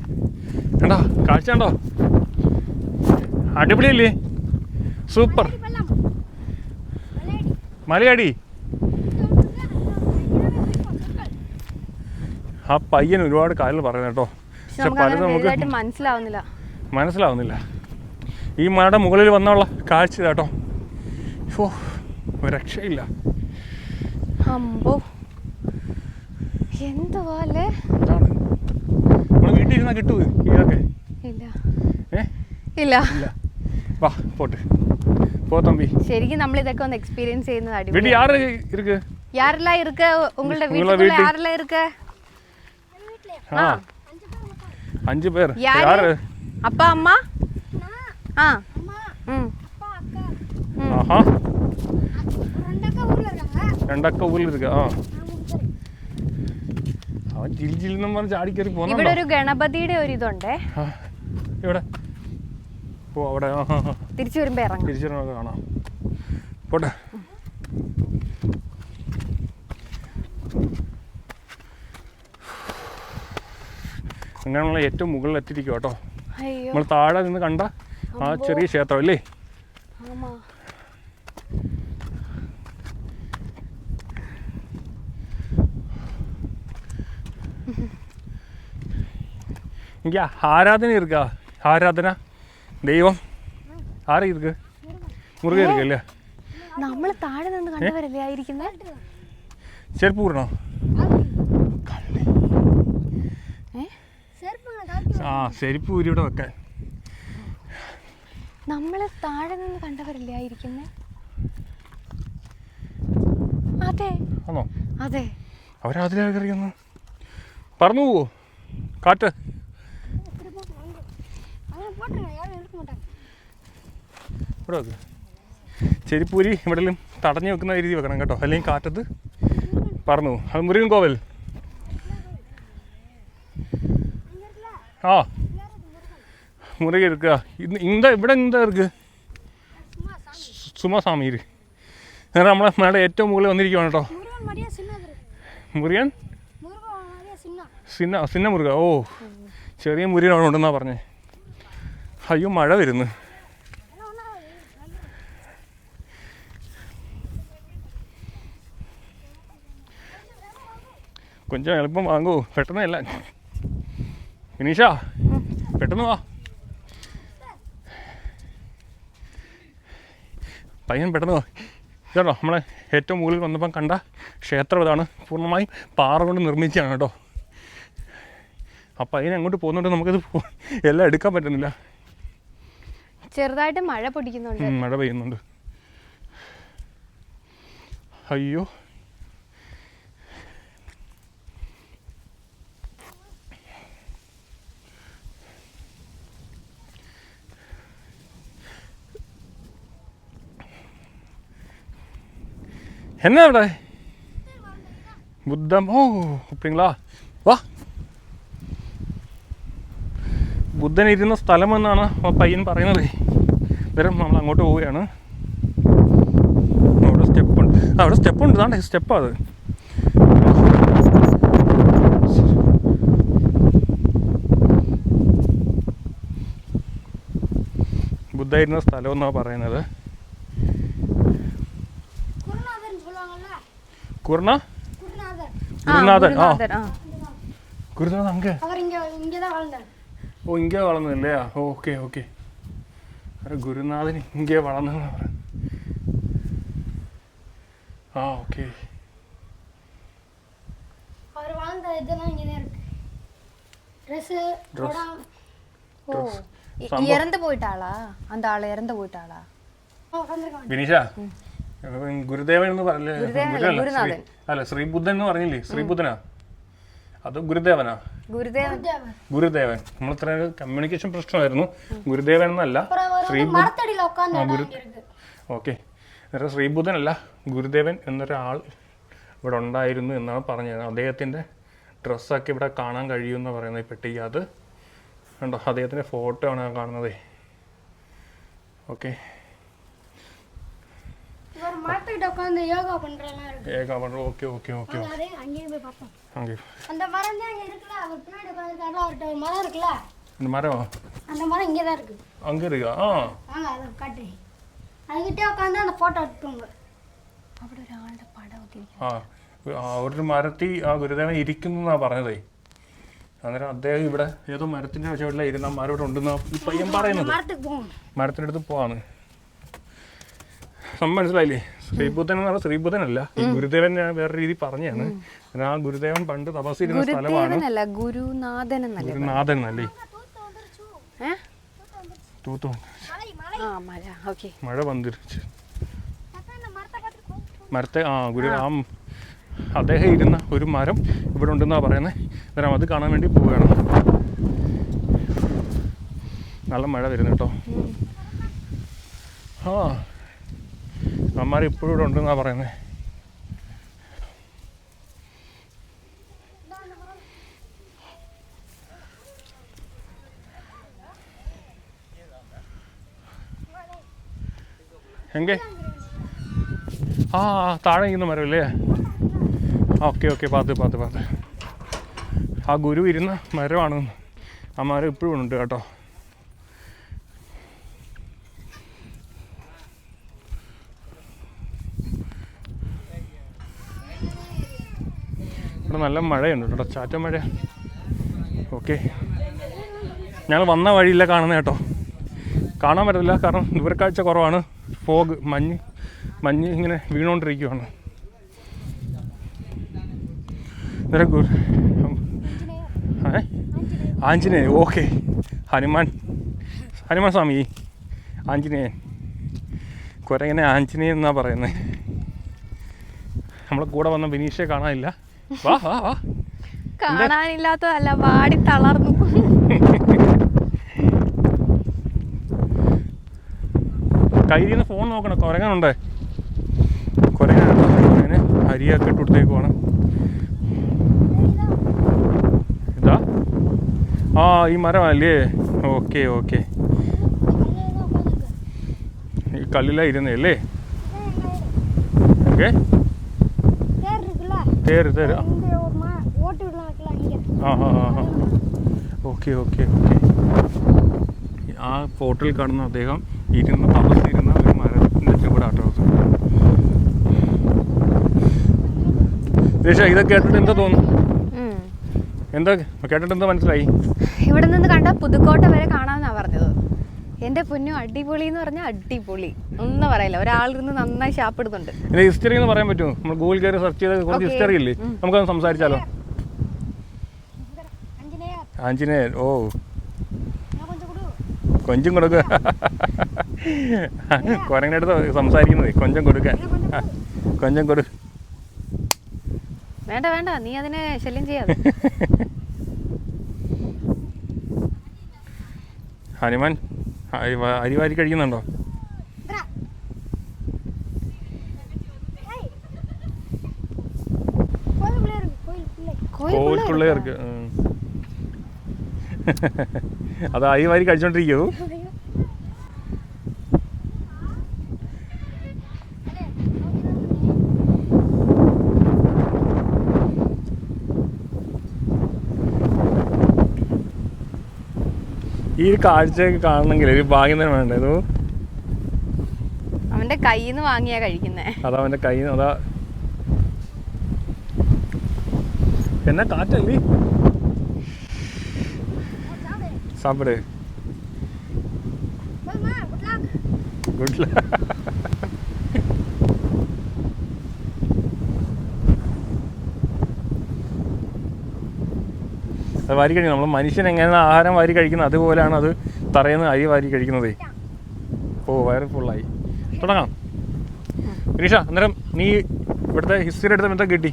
കണ്ടോ കാഴ്ച കണ്ടോ? അടിപൊളിയല്ലേ? സൂപ്പർ. வெள்ளம். മലയാടി. ആ പയ്യൻ ഒരുപാട് കാര്യങ്ങൾ പറയുന്നത് കേട്ടോ. പക്ഷെ പലതും നമുക്ക് മനസ്സിലാവുന്നില്ല. ഈ മലയുടെ മുകളിൽ വന്നുള്ള കാഴ്ച കേട്ടോ. ഓ ഒരു രക്ഷയില്ല. അമ്പോ എന്തുവാല്ലേ. എന്താണ് നമ്മൾ വീട്ടിൽ ഇരുന്നാൽ കിട്ടുമോ ഇതൊക്കെ? ഇല്ല ഏ ഇല്ല. വാ പോട്ട് പോ തമ്പി. ശരിക്കും നമ്മൾ ഇതൊക്കെ ഒന്ന് എക്സ്പീരിയൻസ് ചെയ്യുന്നത് വീട്ടിൽ யாரு இருக்கு? யாரெல்லாம் இருக்கு உங்களோட வீட்டுக்குள்ள? யாரெல்லாம் இருக்கு? ആ 5 പേർ. யாரு? அப்பா அம்மா? ஆ அப்பா அக்கா. ആഹാ ரெண்டக்கா ஊர்ல இருக்காங்க. രണ്ടൊക്കെ ഊരിലിരിക്കുക. ആ അവൻ ജില്ലെന്നും പറഞ്ഞ് ചാടിക്കറി ഇവിടെ പോന്നുണ്ടോ? ഒരു ഗണപതിയുടെ ഒരു ഇതുണ്ടേ. ഇവിടെ ഓ അവിടെ. ആ ആ തിരിച്ചു വരുമ്പോ ഇറങ്ങാം. തിരിച്ചു വരുമ്പോൾ കാണാം. പോട്ടെ. അങ്ങനെ നമ്മൾ ഏറ്റവും മുകളിൽ എത്തിയിരിക്കും കേട്ടോ. അയ്യോ നമ്മൾ താഴെ നിന്ന് കണ്ട ആ ചെറിയ ക്ഷേത്രം അല്ലേ? ആമാ. இங்கே ஆராதனை இருக்கா? ஆராதனா ദൈവം ആരാ ഇருக்கு? മുറുകെ ഇരിക്കല്ലേ? നമ്മൾ താഴെ നിന്ന് കണ്ടവരല്ലേ ആയിരിക്കുന്നത്? ചെരുപ്പ് കൂടണോ? செருப்புங்க காட்டி. ആ ചെരുപ്പ് ഊരി ഇവിടെ വെക്കാൻ. നമ്മൾ താഴെ നിന്ന് കണ്ടവരല്ലേ ആയിരിക്കുന്നേ? അതെ ആണോ? അതെ. അവരതിലേക്ക് കയറിയൊന്ന് പറന്നു പോവോ കാറ്റ്? അങ്ങനെ പോട്ടുங்க யாரும் இருக்க மாட்டாங்க. ഇവിടെ വെക്ക്. ചെരിപ്പൂരി ഇവിടെയും തടഞ്ഞു വെക്കുന്ന രീതി വെക്കണം കേട്ടോ, അല്ലെങ്കിൽ കാറ്റത്ത് പറന്നു പോകും. അത് മുരുകൻ കോവൽ. ആ മുരുകൻ എടുക്കുക. ഇവിടെ എന്താ ഇருக்கு? സുമസാമി അങ്ങനെ നമ്മളെ മേടെ ഏറ്റവും മുകളിൽ വന്നിരിക്കുവാണ് കേട്ടോ. முருகன் மாதிரியே சின்னது இருக்கு. മുരുകൻ முருகன் மாதிரியே சின்ன. സിന്ന മുരുക. ഓ ചെറിയ മുരുകൻ അവിടെ ഉണ്ടെന്നാ പറഞ്ഞേ. അയ്യോ മഴ വരുന്നു. കൊഞ്ചം എളുപ്പം വാങ്ങൂ, പെട്ടെന്നല്ല. വിനീഷ പെട്ടെന്ന് വാ, പയ്യൻ പെട്ടെന്ന് വാ. ഇതാണോ നമ്മളെ ഏറ്റവും മുകളിൽ വന്നപ്പം കണ്ട ക്ഷേത്രം ഇതാണ്. പൂർണ്ണമായും പാറ കൊണ്ട് നിർമ്മിച്ചതാണ് കേട്ടോ. അപ്പം അതിന് അങ്ങോട്ട് പോകുന്നുണ്ട്, നമുക്കത് എല്ലാം എടുക്കാൻ പറ്റുന്നില്ല. ചെറുതായിട്ട് മഴ പൊടിക്കുന്നുണ്ട്. മഴ പെയ്യുന്നുണ്ട്. അയ്യോ എന്നാ ഇവിടെ ബുദ്ധം. ഓ அப்படிங்களா? വാ, ബുദ്ധൻ ഇരുന്ന സ്ഥലമെന്നാണ് ആ പയ്യൻ പറയുന്നത്. അന്നേരം നമ്മൾ അങ്ങോട്ട് പോവുകയാണ്. അവിടെ സ്റ്റെപ്പുണ്ട്. അവിടെ സ്റ്റെപ്പുണ്ട്. ഇതാണ്ട് സ്റ്റെപ്പാ അത്. ബുദ്ധ ഇരുന്ന സ്ഥലം എന്നാണ് പറയുന്നത്. குருநாதர்னு சொல்லுவாங்கல்ல. കുർണ குருநாதர். ഗുരുനാഥൻ. ആ ആ. ഗുരുനാഥൻ അങ്ങ്. அவர் இங்கே தான் வாழ்ந்தார். ഓ ഇங்கே വളർന്നല്ലേ? Okay okay. അരെ ഗുരുനാഥൻ ഇங்கே വളർന്നെന്ന് പറഞ്ഞു. ആ ഓക്കെ. அவர் வாழ்ந்த இதெல்லாம் இங்கே தான் இருக்கு. ட்ரெஸ்ஸு, குடம். ഓ ഇറந்து പോയിട്ടാളാ? அந்த ആള് ഇറந்து പോയിട്ടാളാ? உட்காந்துருக்காங்க. വിനീഷ, ഗുരുദേവൻ എന്ന് പറഞ്ഞില്ലേ? ഗുരുനാഥൻ. അല്ല ശ്രീബുദ്ധൻ എന്ന് പറഞ്ഞില്ലേ? ശ്രീബുദ്ധനാ അത് ഗുരുദേവനാ? ഗുരുദേവൻ. ഗുരുദേവൻ. നമ്മളിത്ര കമ്മ്യൂണിക്കേഷൻ പ്രശ്നമായിരുന്നു. ഗുരുദേവൻ എന്നല്ല, மரத்தடியில் உட்காந்து இருக்கு. ഓക്കെ. അന്നേരം ശ്രീബുദ്ധനല്ല, ഗുരുദേവൻ എന്നൊരാൾ ഇവിടെ ഉണ്ടായിരുന്നു എന്നാണ് പറഞ്ഞത്. അദ്ദേഹത്തിൻ്റെ ഡ്രസ്സൊക്കെ ഇവിടെ കാണാൻ കഴിയുമെന്ന് പറയുന്നത് ഈ പെട്ടിക്ക്. അത് കണ്ടോ, അദ്ദേഹത്തിൻ്റെ ഫോട്ടോ ആണ് ആ കാണുന്നത്. ഓക്കെ. இவர் மரத்துக்கிட்ட உட்காந்து யோகா பண்றதெல்லாம் இருக்கு. Okay okay okay. அதே அங்கேயே போய் பார்ப்போம். ഓക്കെ. அந்த மரம் தான் அங்கே இருக்குல்ல, அவர் பின்னாடி உட்காந்துருக்காருல, அவர்கிட்ட ஒரு மரம் இருக்குல்ல, മരമോ? அந்த மரம் இங்கே தான் இருக்கு. അങ്ങ് ഇരിക്കുക. ആ வாங்க அதை காட்டுறேன். அதுகிட்டே உட்காந்து அந்த ഫോട്ടോ എടുത്തോங்க. അവിടെ ഒരാളുടെ പടം ഒത്തിരിക്കും. ഒരു മരത്തിൽ ആ ഗുരുദേവൻ ഇരിക്കുന്നു എന്നാണ് പറഞ്ഞതേ. അന്നേരം അദ്ദേഹം ഇവിടെ ഏതോ മരത്തിൻ്റെ ചുവട്ടിൽ ഇരുന്ന മരം ഇവിടെ ഉണ്ടെന്നാണ് ഈ പയ്യൻ പറയുന്നത്. மரத்துக்கு போவோம். മരത്തിൻ്റെ അടുത്ത് പോവാണ്. മനസ്സിലായില്ലേ? ശ്രീബുദ്ധൻ എന്ന് പറഞ്ഞാൽ ശ്രീബുദ്ധനല്ല, ഈ ഗുരുദേവൻ ഞാൻ വേറെ രീതി പറഞ്ഞാണ്. ആ ഗുരുദേവൻ പണ്ട് തപസ്സിരുന്ന സ്ഥലമാണ്. ഗുരുദേവനല്ല, ഗുരുനാഥൻ എന്നല്ലേ? ഗുരുനാഥൻ എന്നല്ലേ? ഏ? തൂത്തു ആ മഴ. ഓക്കെ. മഴ വന്നിരിച്ച് அந்த மரத்தை பார்த்து മരത്തെ അദ്ദേഹം ഇരുന്ന ഒരു മരം ഇവിടെ ഉണ്ടെന്നാണ് പറയുന്നത്. അന്നേരം അത് കാണാൻ വേണ്ടി പോവുകയാണ്. നല്ല മഴ വരുന്നു കേട്ടോ. ആ അമ്മമാർ ഇപ്പോഴും ഇവിടെ ഉണ്ടെന്നാണ് പറയുന്നത്. എങ്കെ ആ താഴെ ഇരിക്കുന്ന മരമല്ലേ? Okay okay. പാത്ത് ആ ഗുരു ഇരുന്ന മരമാണ്. ആ മരം ഇപ്പോഴും ഉണ്ട് കേട്ടോ. ഇവിടെ നല്ല മഴയുണ്ട് കേട്ടോ, ചാറ്റ മഴ. ഓക്കെ. ഞങ്ങൾ വന്ന വഴിയില്ല കാണുന്നത് കേട്ടോ. കാണാൻ പറ്റത്തില്ല, കാരണം ദൂരക്കാഴ്ച കുറവാണ്. ഫോഗ്, മഞ്ഞ് ഇങ്ങനെ വീണുകൊണ്ടിരിക്കുകയാണ്. Very good. Anjaneya. Okay. Hanuman Swami. ആഞ്ജനേയൻ, കുരങ്ങനെ ആഞ്ജനേയൻ എന്നാ പറയുന്നത്. നമ്മളെ കൂടെ വന്ന ബിനീഷയെ കാണാനില്ല. വാ വാ വാ. കാണാനില്ലാത്തതല്ല, വാടി തളർന്നു. കയ്യിൽ നിന്ന് ഫോൺ നോക്കണം, കുരങ്ങനുണ്ട്. കുരങ്ങനെ അരിയൊക്കെ ഇട്ട് കൊടുത്തേക്കുവാണ്. ഇതാ ആ ഈ മരമല്ലേ? Okay okay. ഈ കല്ലിലാണ് ഇരുന്നേ അല്ലേ? ഓക്കെ. തേര് തേര്. ആ ആ ആ ഓക്കെ ഓക്കെ ഓക്കെ. ആ ഫോട്ടോയിൽ കാണുന്ന അദ്ദേഹം തപസ്സിരുന്ന ഒരു മരത്തിൻ്റെ ചുവടാട്ടോ. ദേശ ഇതൊക്കെ കേട്ടിട്ട് എന്താ തോന്നുന്നു? എന്താ കേട്ടിട്ട് എന്താ മനസ്സിലായി? ഇവിടെ നിന്ന് കണ്ട പുതുക്കോട്ട വരെ കാണാമെന്നാ പറഞ്ഞത്. എന്റെ പൊന്നു, അടിപൊളി എന്ന് പറഞ്ഞാൽ അടിപൊളി, ഒന്നും പറയില്ല. ഒരാളിരുന്ന് നന്നായി ഷാപ്പിടുന്നുണ്ട്. ഹിസ്റ്ററി എന്ന് പറയാൻ പറ്റുമോ? നമ്മൾ ഗൂഗിൾ കയറി സെർച്ച് ചെയ്ത കുറച്ച് ഹിസ്റ്ററി ഇല്ലേ, നമുക്കൊന്ന് സംസാരിച്ചാലോ? ആഞ്ജനേയൻ. ഓ കൊഞ്ചും കൊടുക്കുക. കുരങ്ങൻ്റെ അടുത്ത് സംസാരിക്കുന്നത് കൊഞ്ചം കൊടുക്കാൻ. കൊഞ്ചം കൊടു. വേണ്ട വേണ്ട, നീ അതിനെ ശല്യം ചെയ്യാതെ. ഹനുമാൻ അരിവാരി കഴിക്കുന്നുണ്ടോ? കോയിൽ പിള്ളേർക്ക് അത് അരിവാരി കഴിച്ചോണ്ടിരിക്കൂ. ഈ കാഴ്ചയൊക്കെ കാണണമെങ്കിൽ ഒരു ഭാഗ്യം തന്നെ വേണ്ടേ? ഇത് അവന്റെ കയ്യിൽ നിന്ന് വാങ്ങിയാ കഴിക്കുന്നേ. അതാ അവന്റെ കയ്യിൽ നിന്ന്. അതാ എന്നാ കാറ്റല്ലേ? സാപ്പിട്. Good luck. അത് വാരി കഴിക്കണം. നമ്മൾ മനുഷ്യൻ എങ്ങനെയാണ് ആഹാരം വാരി കഴിക്കുന്നത് അതുപോലെയാണ് അത് തറയുന്ന അരി വാരി കഴിക്കുന്നത്. ഓ വയറ് ഫുള്ളായി. തുടങ്ങാം. ഗിരീഷ, അന്നേരം നീ ഇവിടുത്തെ ഹിസ്റ്ററി എടുത്ത എന്താ കിട്ടി?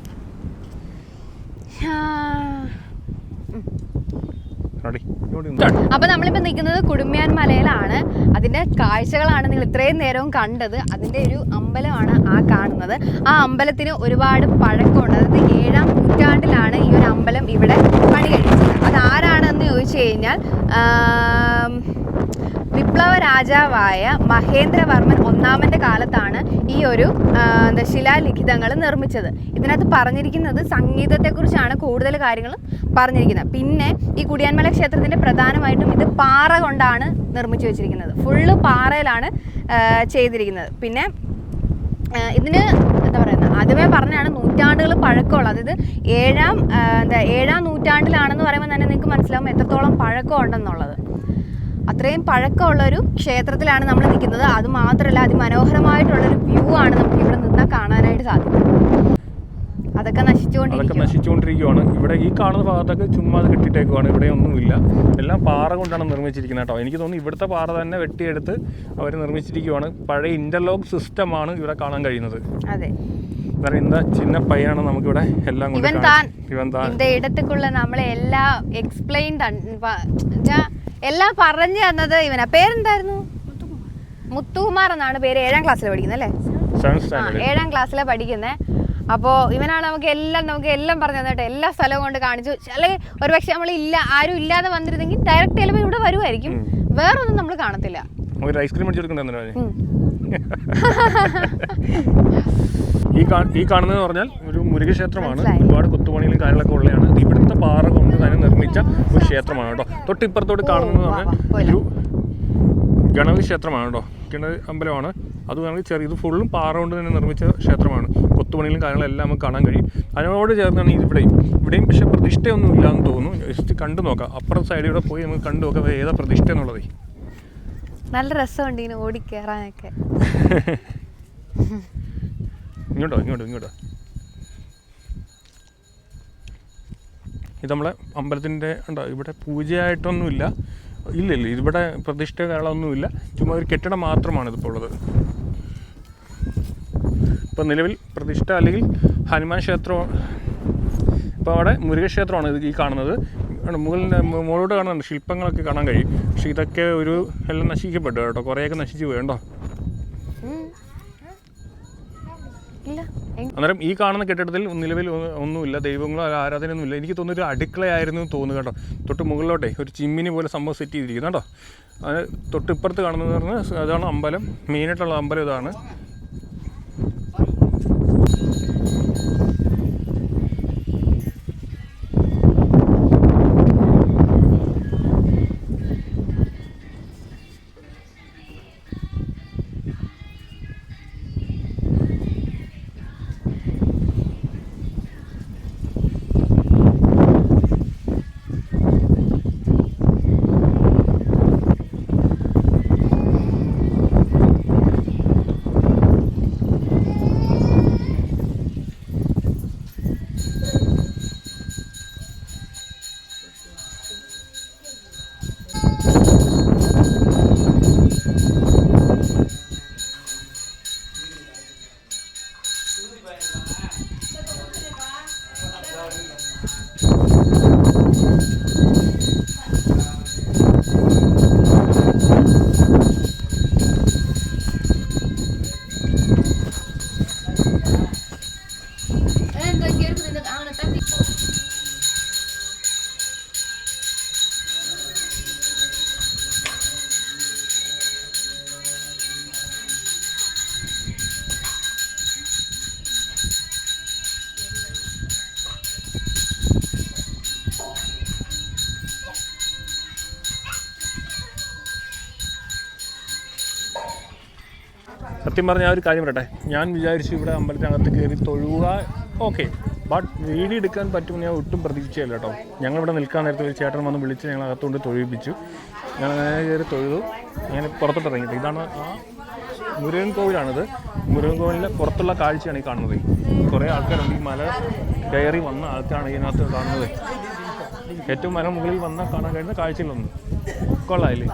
അപ്പൊ നമ്മളിപ്പോ നിൽക്കുന്നത് കുടുംബിയാൻ മലയിലാണ്. അതിന്റെ കാഴ്ചകളാണ് നിങ്ങൾ ഇത്രയും നേരവും കണ്ടത്. അതിന്റെ ഒരു അമ്പലമാണ് ആ കാണുന്നത്. ആ അമ്പലത്തിന് ഒരുപാട് പഴക്കമുണ്ട്. അതായത് 7-ാം നൂറ്റാണ്ടിലാണ് ഈ ഒരു അമ്പലം ഇവിടെ പണി കഴിച്ചത്. അതാരാണെന്ന് ചോദിച്ചു കഴിഞ്ഞാൽ വിപ്ലവ രാജാവായ മഹേന്ദ്രവർമ്മൻ ഒന്നാമന്റെ കാലത്താണ് ഈ ഒരു ശിലാലിഖിതങ്ങൾ നിർമ്മിച്ചത്. ഇതിനകത്ത് പറഞ്ഞിരിക്കുന്നത് സംഗീതത്തെക്കുറിച്ചാണ് കൂടുതൽ കാര്യങ്ങൾ പറഞ്ഞിരിക്കുന്നത്. പിന്നെ ഈ കുടിയാൻമല ക്ഷേത്രത്തിന്റെ പ്രധാനമായിട്ടും ഇത് പാറ കൊണ്ടാണ് നിർമ്മിച്ചു വെച്ചിരിക്കുന്നത്. ഫുള്ള് പാറയിലാണ് ചെയ്തിരിക്കുന്നത്. പിന്നെ ഇതിന് എന്താ പറയുന്നത്, ആദ്യമേ പറഞ്ഞാണ് നൂറ്റാണ്ടുകൾ പഴക്കമുള്ളത്. അതായത് 7-ാം നൂറ്റാണ്ടിലാണെന്ന് പറയുമ്പോൾ തന്നെ നിങ്ങൾക്ക് മനസ്സിലാവും എത്രത്തോളം പഴക്കം ഉണ്ടെന്നുള്ളത്. അത്രയും പഴക്കമുള്ളൊരു ക്ഷേത്രത്തിലാണ് നമ്മൾ നിൽക്കുന്നത്. അത് മാത്രമല്ല, അതിമനോഹരമായിട്ടുള്ളൊരു വ്യൂ ആണ് നമുക്ക് ഇവിടെ നിന്നാൽ കാണാനായിട്ട് സാധിക്കും. അതൊക്കെ നശിച്ചുകൊണ്ടിരിക്കുകയാണ്. ഇവിടെ ഈ കാണുന്ന ഭാഗത്തൊക്കെ ചുമ്മാ അത് കെട്ടിട്ടേക്കുവാണ്. ഇവിടെ ഒന്നുമില്ല, എല്ലാം പാറ കൊണ്ടാണ് നിർമ്മിച്ചിരിക്കുന്നത് കേട്ടോ. എനിക്ക് തോന്നുന്നു ഇവിടുത്തെ പാറ തന്നെ വെട്ടിയെടുത്ത് അവർ നിർമ്മിച്ചിരിക്കുകയാണ്. പഴയ ഇന്റർലോക്ക് സിസ്റ്റമാണ് ഇവിടെ കാണാൻ കഴിയുന്നത്. അതെ, இந்த சின்ன பையனான நமக்கு இவட எல்லாம் கொண்டு இவன் தான் இந்த இடத்துக்குள்ள നമ്മളെ എല്ലാം എക്സ്പ്ലെയിൻ എല്ലാം പറഞ്ഞു തന്നത് ഇവനാ. പേരെന്തായിരുന്നു? മുത്തുകുമാർ എന്നാണ് പേര്. 7-ാം ക്ലാസ്സിൽ പഠിക്കുന്നത് അല്ലേ? 7-ാം ക്ലാസ്സിലെ പഠിക്കുന്നത്. അപ്പോൾ ഇവനാണ് നമുക്ക് എല്ലാം പറഞ്ഞു തന്നിട്ട് എല്ലാ സ്ഥലവും കൊണ്ട് കാണിച്ചു. അല്ലെങ്കിൽ ഒരുപക്ഷെ നമ്മൾ ആരും ഇല്ലാതെ വന്നിരുന്നെങ്കിൽ ഡയറക്റ്റ് ചിലപ്പോൾ ഇവിടെ വരുമായിരിക്കും. വേറൊന്നും നമ്മൾ കാണത്തില്ല. ഐസ്ക്രീം ഈ കാണുന്നത് പറഞ്ഞാൽ ഒരു മുരുകക്ഷേത്രമാണ്. ഒരുപാട് കൊത്തുപണികളും കാര്യങ്ങളൊക്കെ ഉള്ളതാണ്. ഇവിടുത്തെ പാറ കൊണ്ട് തന്നെ നിർമ്മിച്ച ഒരു ക്ഷേത്രമാണ് കേട്ടോ. തൊട്ടിപ്പുറത്തോട്ട് കാണുന്നത് പറഞ്ഞാൽ ഒരു ഗണപതി ക്ഷേത്രമാണ് കേട്ടോ. ഗണപതി അമ്പലമാണ്. അത് വേണമെങ്കിൽ ഇത് ഫുള്ളും പാറ കൊണ്ട് തന്നെ നിർമ്മിച്ച ക്ഷേത്രമാണ്. കൊത്തുപണികളും കാര്യങ്ങളെല്ലാം നമുക്ക് കാണാൻ കഴിയും. അതിനോട് ചേർന്നാണ് ഇവിടെയും പക്ഷേ പ്രതിഷ്ഠയൊന്നും ഇല്ലാന്ന് തോന്നുന്നു. ജസ്റ്റ് കണ്ടു നോക്കാം. അപ്പുറം സൈഡിലൂടെ പോയി നമുക്ക് കണ്ടു നോക്കാം ഏതാ പ്രതിഷ്ഠ എന്നുള്ളത്. നല്ല രസമുണ്ട് ഇങ്ങനെ ഓടിക്കേറാനൊക്കെ. ഇങ്ങോട്ടോ. ഇത് നമ്മളെ അമ്പലത്തിൻ്റെ ഉണ്ടോ. ഇവിടെ പൂജയായിട്ടൊന്നുമില്ല. ഇല്ല ഇവിടെ പ്രതിഷ്ഠകളൊന്നുമില്ല, ചുമ്മാ ഒരു കെട്ടിടം മാത്രമാണ് ഇതിപ്പോൾ ഉള്ളത്. ഇപ്പോൾ നിലവിൽ പ്രതിഷ്ഠ അല്ലെങ്കിൽ ഹനുമാൻ ക്ഷേത്രം, ഇപ്പോൾ അവിടെ മുരുകക്ഷേത്രമാണ് ഇത് ഈ കാണുന്നത്. മുകളിലോട്ട് കാണുന്നുണ്ട്, ശില്പങ്ങളൊക്കെ കാണാൻ കഴിയും. പക്ഷേ ഇതൊക്കെ എല്ലാം നശിക്കപ്പെട്ടു കേട്ടോ, കുറേയൊക്കെ നശിച്ചു പോയി കേട്ടോ. അന്നേരം ഈ കാണുന്ന കെട്ടിടത്തിൽ നിലവിൽ ഒന്നുമില്ല, ദൈവങ്ങളോ ആരാധനയൊന്നുമില്ല. എനിക്ക് തോന്നുന്നു ഒരു അടുക്കളയായിരുന്നു തോന്നുന്നു കേട്ടോ. തൊട്ട് മുകളിലോട്ടെ ഒരു ചിമ്മിനി പോലെ സംഭവം സെറ്റ് ചെയ്തിരിക്കുന്നു കേട്ടോ. അത് തൊട്ട് ഇപ്പുറത്ത് കാണുന്നത് പറഞ്ഞാൽ അതാണ് അമ്പലം, മെയിനായിട്ടുള്ള അമ്പലം ഇതാണ്. സത്യം പറഞ്ഞാൽ ഒരു കാര്യം പറയട്ടെ, ഞാൻ വിചാരിച്ചു ഇവിടെ അമ്പലത്തിനകത്ത് കയറി തൊഴുക, ഓക്കെ, ബട്ട് വീഡിയോ എടുക്കാൻ പറ്റുമെന്ന് ഞാൻ ഒട്ടും പ്രതീക്ഷിച്ചില്ല കേട്ടോ. ഞങ്ങളിവിടെ നിൽക്കാൻ നേരത്തെ ഒരു ചേട്ടൻ വന്ന് വിളിച്ച് ഞങ്ങൾ അകത്തുകൊണ്ട് തൊഴിപ്പിച്ചു. ഞാൻ അങ്ങനെ കയറി തൊഴുതു, ഞാൻ പുറത്തോട്ട് ഇറങ്ങിയിട്ട്. ഇതാണ് ആ മുരുകൻ കോവിലാണിത്. മുരുകൻ കോവിലിൻ്റെ പുറത്തുള്ള കാഴ്ചയാണ് ഈ കാണുന്നത്. കുറേ ആൾക്കാരുണ്ട്, ഈ മല കയറി വന്ന ആൾക്കാരാണ് ഇതിനകത്ത് കാണുന്നത്. ഏറ്റവും മല മുകളിൽ വന്നാൽ കാണാൻ കഴിയുന്ന കാഴ്ചകളൊന്നും കൊള്ളാമില്ലേ?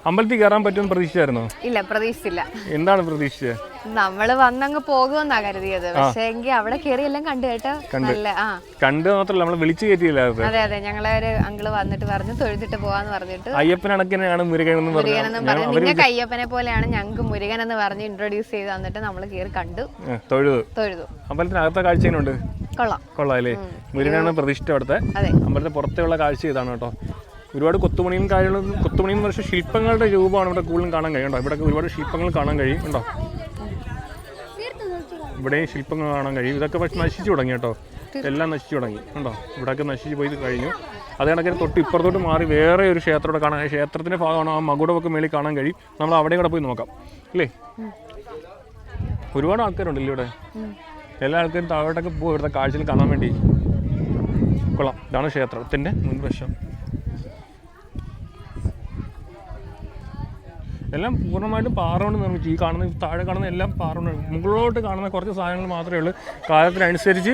അമ്പലത്തിൽ കയറാൻ പറ്റുമെന്ന് പ്രതീക്ഷിച്ചായിരുന്നോ? ഇല്ല, പ്രതീക്ഷിച്ചില്ല. എന്താണ് പ്രതീക്ഷിച്ചത്? നമ്മള് വന്നങ്ങ് പോകുമെന്നാ കരുതിയത്. പക്ഷേ എങ്കിൽ അവിടെ കയറി എല്ലാം കണ്ടു കേട്ടോ. കണ്ട് മാത്രമല്ല, നമ്മളെ വിളിച്ചു കയറ്റിയില്ല. അതെ അതെ, ഞങ്ങളെ ഒരു അങ്കിള് വന്നിട്ട് പറഞ്ഞു തൊഴുതിട്ട് പോവാന്ന് പറഞ്ഞിട്ട്. അയ്യപ്പനണക്കിനാണ് മുരുകനെന്ന് പറഞ്ഞു. നിങ്ങൾക്ക് അയ്യപ്പനെ പോലെയാണ്, ഞങ്ങൾക്ക് മുരുകൻ എന്ന് പറഞ്ഞ് ഇൻട്രൊഡ്യൂസ് ചെയ്ത് തന്നിട്ട് നമ്മൾ കയറി കണ്ടു, തൊഴുതു. അമ്പലത്തിനകത്തെ കാഴ്ച എങ്ങനെയുണ്ട്? കൊള്ളാല്ലേ? മുരുകനാണ് പ്രതിഷ്ഠ അവിടുത്തെ. അമ്പലത്തിന്റെ പുറത്തുള്ള കാഴ്ച ഇതാണ് കേട്ടോ. ഒരുപാട് കൊത്തുപണിയും വർഷം ശില്പങ്ങളുടെ രൂപമാണ് ഇവിടെ കൂടുതലും കാണാൻ കഴിയും കേട്ടോ. ഇവിടെ ഒരുപാട് ശില്പങ്ങൾ കാണാൻ കഴിയും കേട്ടോ. ഇവിടെ ശില്പങ്ങൾ കാണാൻ കഴിയും. ഇതൊക്കെ പക്ഷെ നശിച്ചു തുടങ്ങി കേട്ടോ, എല്ലാം നശിച്ചു തുടങ്ങി കേട്ടോ. ഇവിടെയൊക്കെ നശിച്ചു പോയി കഴിഞ്ഞു. അത് കണക്കിന് തൊട്ട് ഇപ്പുറത്തോട്ട് മാറി വേറെ ഒരു ക്ഷേത്രം കാണാൻ, ക്ഷേത്രത്തിൻ്റെ ഭാഗമാണ് ആ മകുടമൊക്കെ മേളിൽ കാണാൻ കഴിയും. നമ്മൾ അവിടെ കൂടെ പോയി നോക്കാം അല്ലേ? ഒരുപാട് ആൾക്കാരുണ്ടല്ലോ ഇവിടെ. എല്ലാ ആൾക്കാരും താഴോട്ടൊക്കെ പോകും ഇവിടുത്തെ കാഴ്ചകൾ കാണാൻ വേണ്ടി. കൊള്ളാം. ഇതാണ് ക്ഷേത്രത്തിൻ്റെ മുൻവശം. എല്ലാം പൂർണ്ണമായിട്ടും പാറ കൊണ്ട് നിർമ്മിച്ചു. ഈ കാണുന്ന താഴെ കാണുന്ന എല്ലാം പാറ കൊണ്ട്, മുകളിലോട്ട് കാണുന്ന കുറച്ച് സാധനങ്ങൾ മാത്രമേ ഉള്ളൂ കാലത്തിനനുസരിച്ച്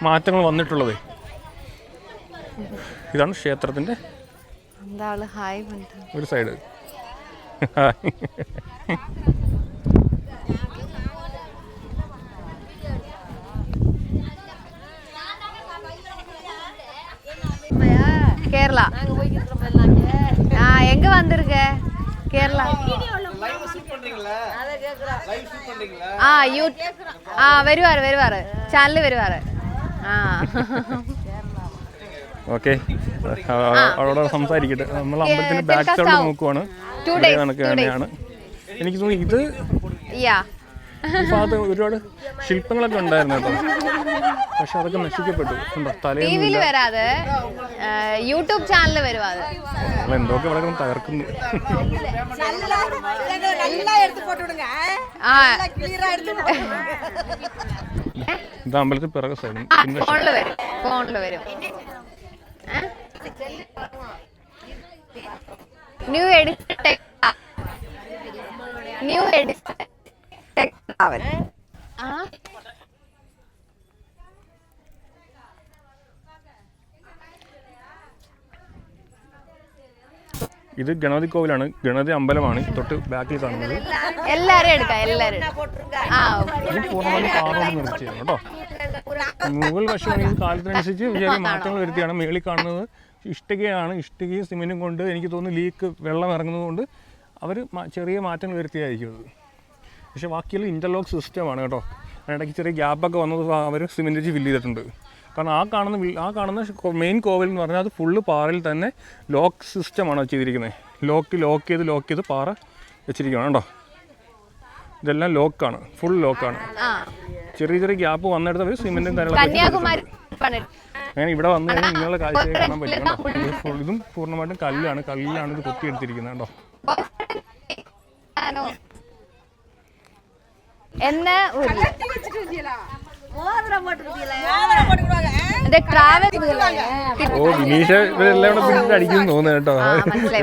മാറ്റങ്ങൾ വന്നിട്ടുള്ളത്. ഇതാണ് ക്ഷേത്രത്തിൻ്റെ ഒരു സൈഡ്. കേരള எங்க வந்திருக்க? கேரளா. വരുവാറ് ചാനല് വരുവാറ്. ഓക്കെ, അവിടെ സംസാരിക്കട്ടെ. നമ്മൾ അമ്പലത്തിന്റെ ബാക്ക് സൈഡ് നോക്കുവാണ്. എനിക്ക് തോന്നുന്നു ഇത് ഭാഗത്ത് ഒരുപാട് ശില്പങ്ങളൊക്കെ ഉണ്ടായിരുന്നു കേട്ടോ. പക്ഷെ അതൊക്കെ നശിക്കപ്പെട്ടു. ടിവിയിൽ വരാതെ യൂട്യൂബ് ചാനലിൽ വരുവാതെ എന്തൊക്കെ ഇവിടെ തകർക്കുന്നു. ഇത് അമ്പലത്തിൽ പിറകെ സൈഡ് ഫോണില് വരും. ന്യൂ എഡിഷൻ അവൻ ഇത് ഗണപതി കോവിലാണ്, ഗണപതി അമ്പലമാണ് തൊട്ട് ബാക്കിൽ കാണുന്നത്. എല്ലാരും എടുക്കാം, എല്ലാരും. ഇത് പൂർണ്ണമായും പാറോട് നിർത്തിയാണ് കേട്ടോ. മുകൾ വശമാണെങ്കിൽ കാലത്തിനനുസരിച്ച് ചെറിയ മാറ്റങ്ങൾ വരുത്തിയാണ്. മേളിൽ കാണുന്നത് ഇഷ്ടികയാണ്. ഇഷ്ടികയും സിമെൻറ്റും കൊണ്ട് എനിക്ക് തോന്നുന്നു ലീക്ക് വെള്ളം ഇറങ്ങുന്നത് കൊണ്ട് അവർ ചെറിയ മാറ്റങ്ങൾ വരുത്തിയായിരിക്കും അത്. പക്ഷേ ബാക്കിയുള്ള ഇൻ്റർലോക്ക് സിസ്റ്റമാണ് കേട്ടോ. അതിനിടയ്ക്ക് ചെറിയ ഗ്യാപ്പൊക്കെ വന്നത് അവർ സിമെൻറ്റ് വെച്ച് ഫില്ല് ചെയ്തിട്ടുണ്ട്. കാരണം ആ കാണുന്ന മെയിൻ കോവിൽ എന്ന് പറഞ്ഞാൽ അത് ഫുള്ള് പാറയിൽ തന്നെ ലോക്ക് സിസ്റ്റമാണ് ചെയ്തിരിക്കുന്നത്. ലോക്ക് ചെയ്ത് പാറ വെച്ചിരിക്കുകയാണ് കേട്ടോ. ഇതെല്ലാം ലോക്കാണ്, ഫുൾ ലോക്കാണ്. ചെറിയ ചെറിയ ഗ്യാപ്പ് വന്നിടത്ത് അവർ സിമെൻറ്റും കാര്യങ്ങളൊക്കെ. അങ്ങനെ ഇവിടെ വന്നു കഴിഞ്ഞാൽ ഇങ്ങനെയുള്ള കാഴ്ചയൊക്കെ കാണാൻ പറ്റും കേട്ടോ. ഇതും പൂർണ്ണമായിട്ടും കല്ലിലാണ് ഇത് കൊത്തിയെടുത്തിരിക്കുന്നത് കേട്ടോ. ഓ വിനീഷ ഇവരെല്ലാം കൂടെ പിടിച്ചിട്ട് അടിക്കുന്നു തോന്നുന്നു കേട്ടോ.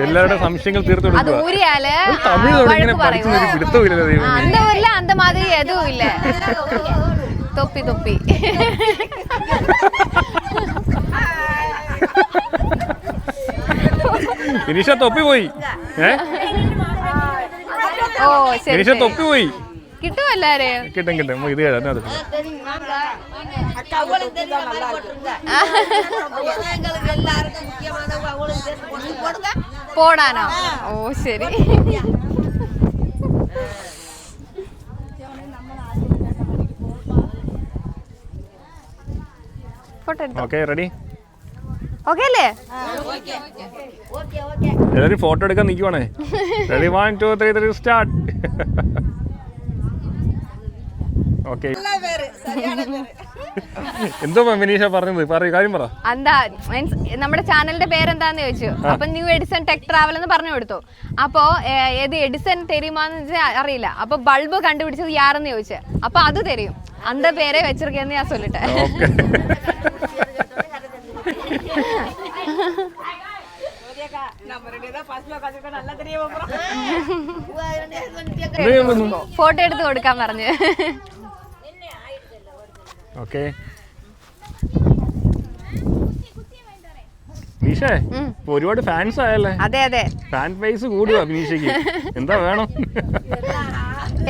എല്ലാവരുടെ സംശയങ്ങൾ തീർത്തു കൊടുക്കുക. തമിഴ് തുടങ്ങി പഠിച്ചൊരു പിടുത്തമില്ല ദൈവം. அந்த மாதிரி எதுவும் இல்ல. தொப்பி தொப்பி വിനീഷ തൊപ്പി പോയി. ഓ ശരി, വിനീഷ തൊപ്പി പോയി. കിട്ടും എല്ലാരെയും കിട്ടും ഇത് അത് പോടാനോ? ഓ ശരി. Okay ready? ഓക്കെ അല്ലേ? എല്ലാവരും ഫോട്ടോ എടുക്കാൻ നിൽക്കുവാണേ. Ready 1 2 3 start. ഓക്കെ. എന്തോ വിനീഷ പറഞ്ഞത് കാര്യം പറ. എന്താ മീൻസ് നമ്മുടെ ചാനലിന്റെ പേരെന്താന്ന് ചോദിച്ചു. അപ്പൊ ന്യൂ എഡിസൺ ടെക് ട്രാവൽ എന്ന് പറഞ്ഞു കൊടുത്തു. അപ്പോ ഏത് എഡിസൺ തെരുമാന്ന് വെച്ചാൽ അറിയില്ല. അപ്പൊ ബൾബ് കണ്ടുപിടിച്ചത് യാരെന്ന് ചോദിച്ചു. അപ്പൊ അത് തരും. അന്ത പേരെ വെച്ചിരിക്കെന്ന് ഞാൻ சொல்லிட்டேன். ഫോട്ടോ എടുത്ത് കൊടുക്കാൻ പറഞ്ഞു. ഓക്കെ വിനീഷേ, ഒരുപാട് ഫാൻസ് ആയല്ലേ? അതെ അതെ, ഫാൻ ബേസ് കൂടുക വിനീഷയ്ക്ക്. എന്താ വേണം?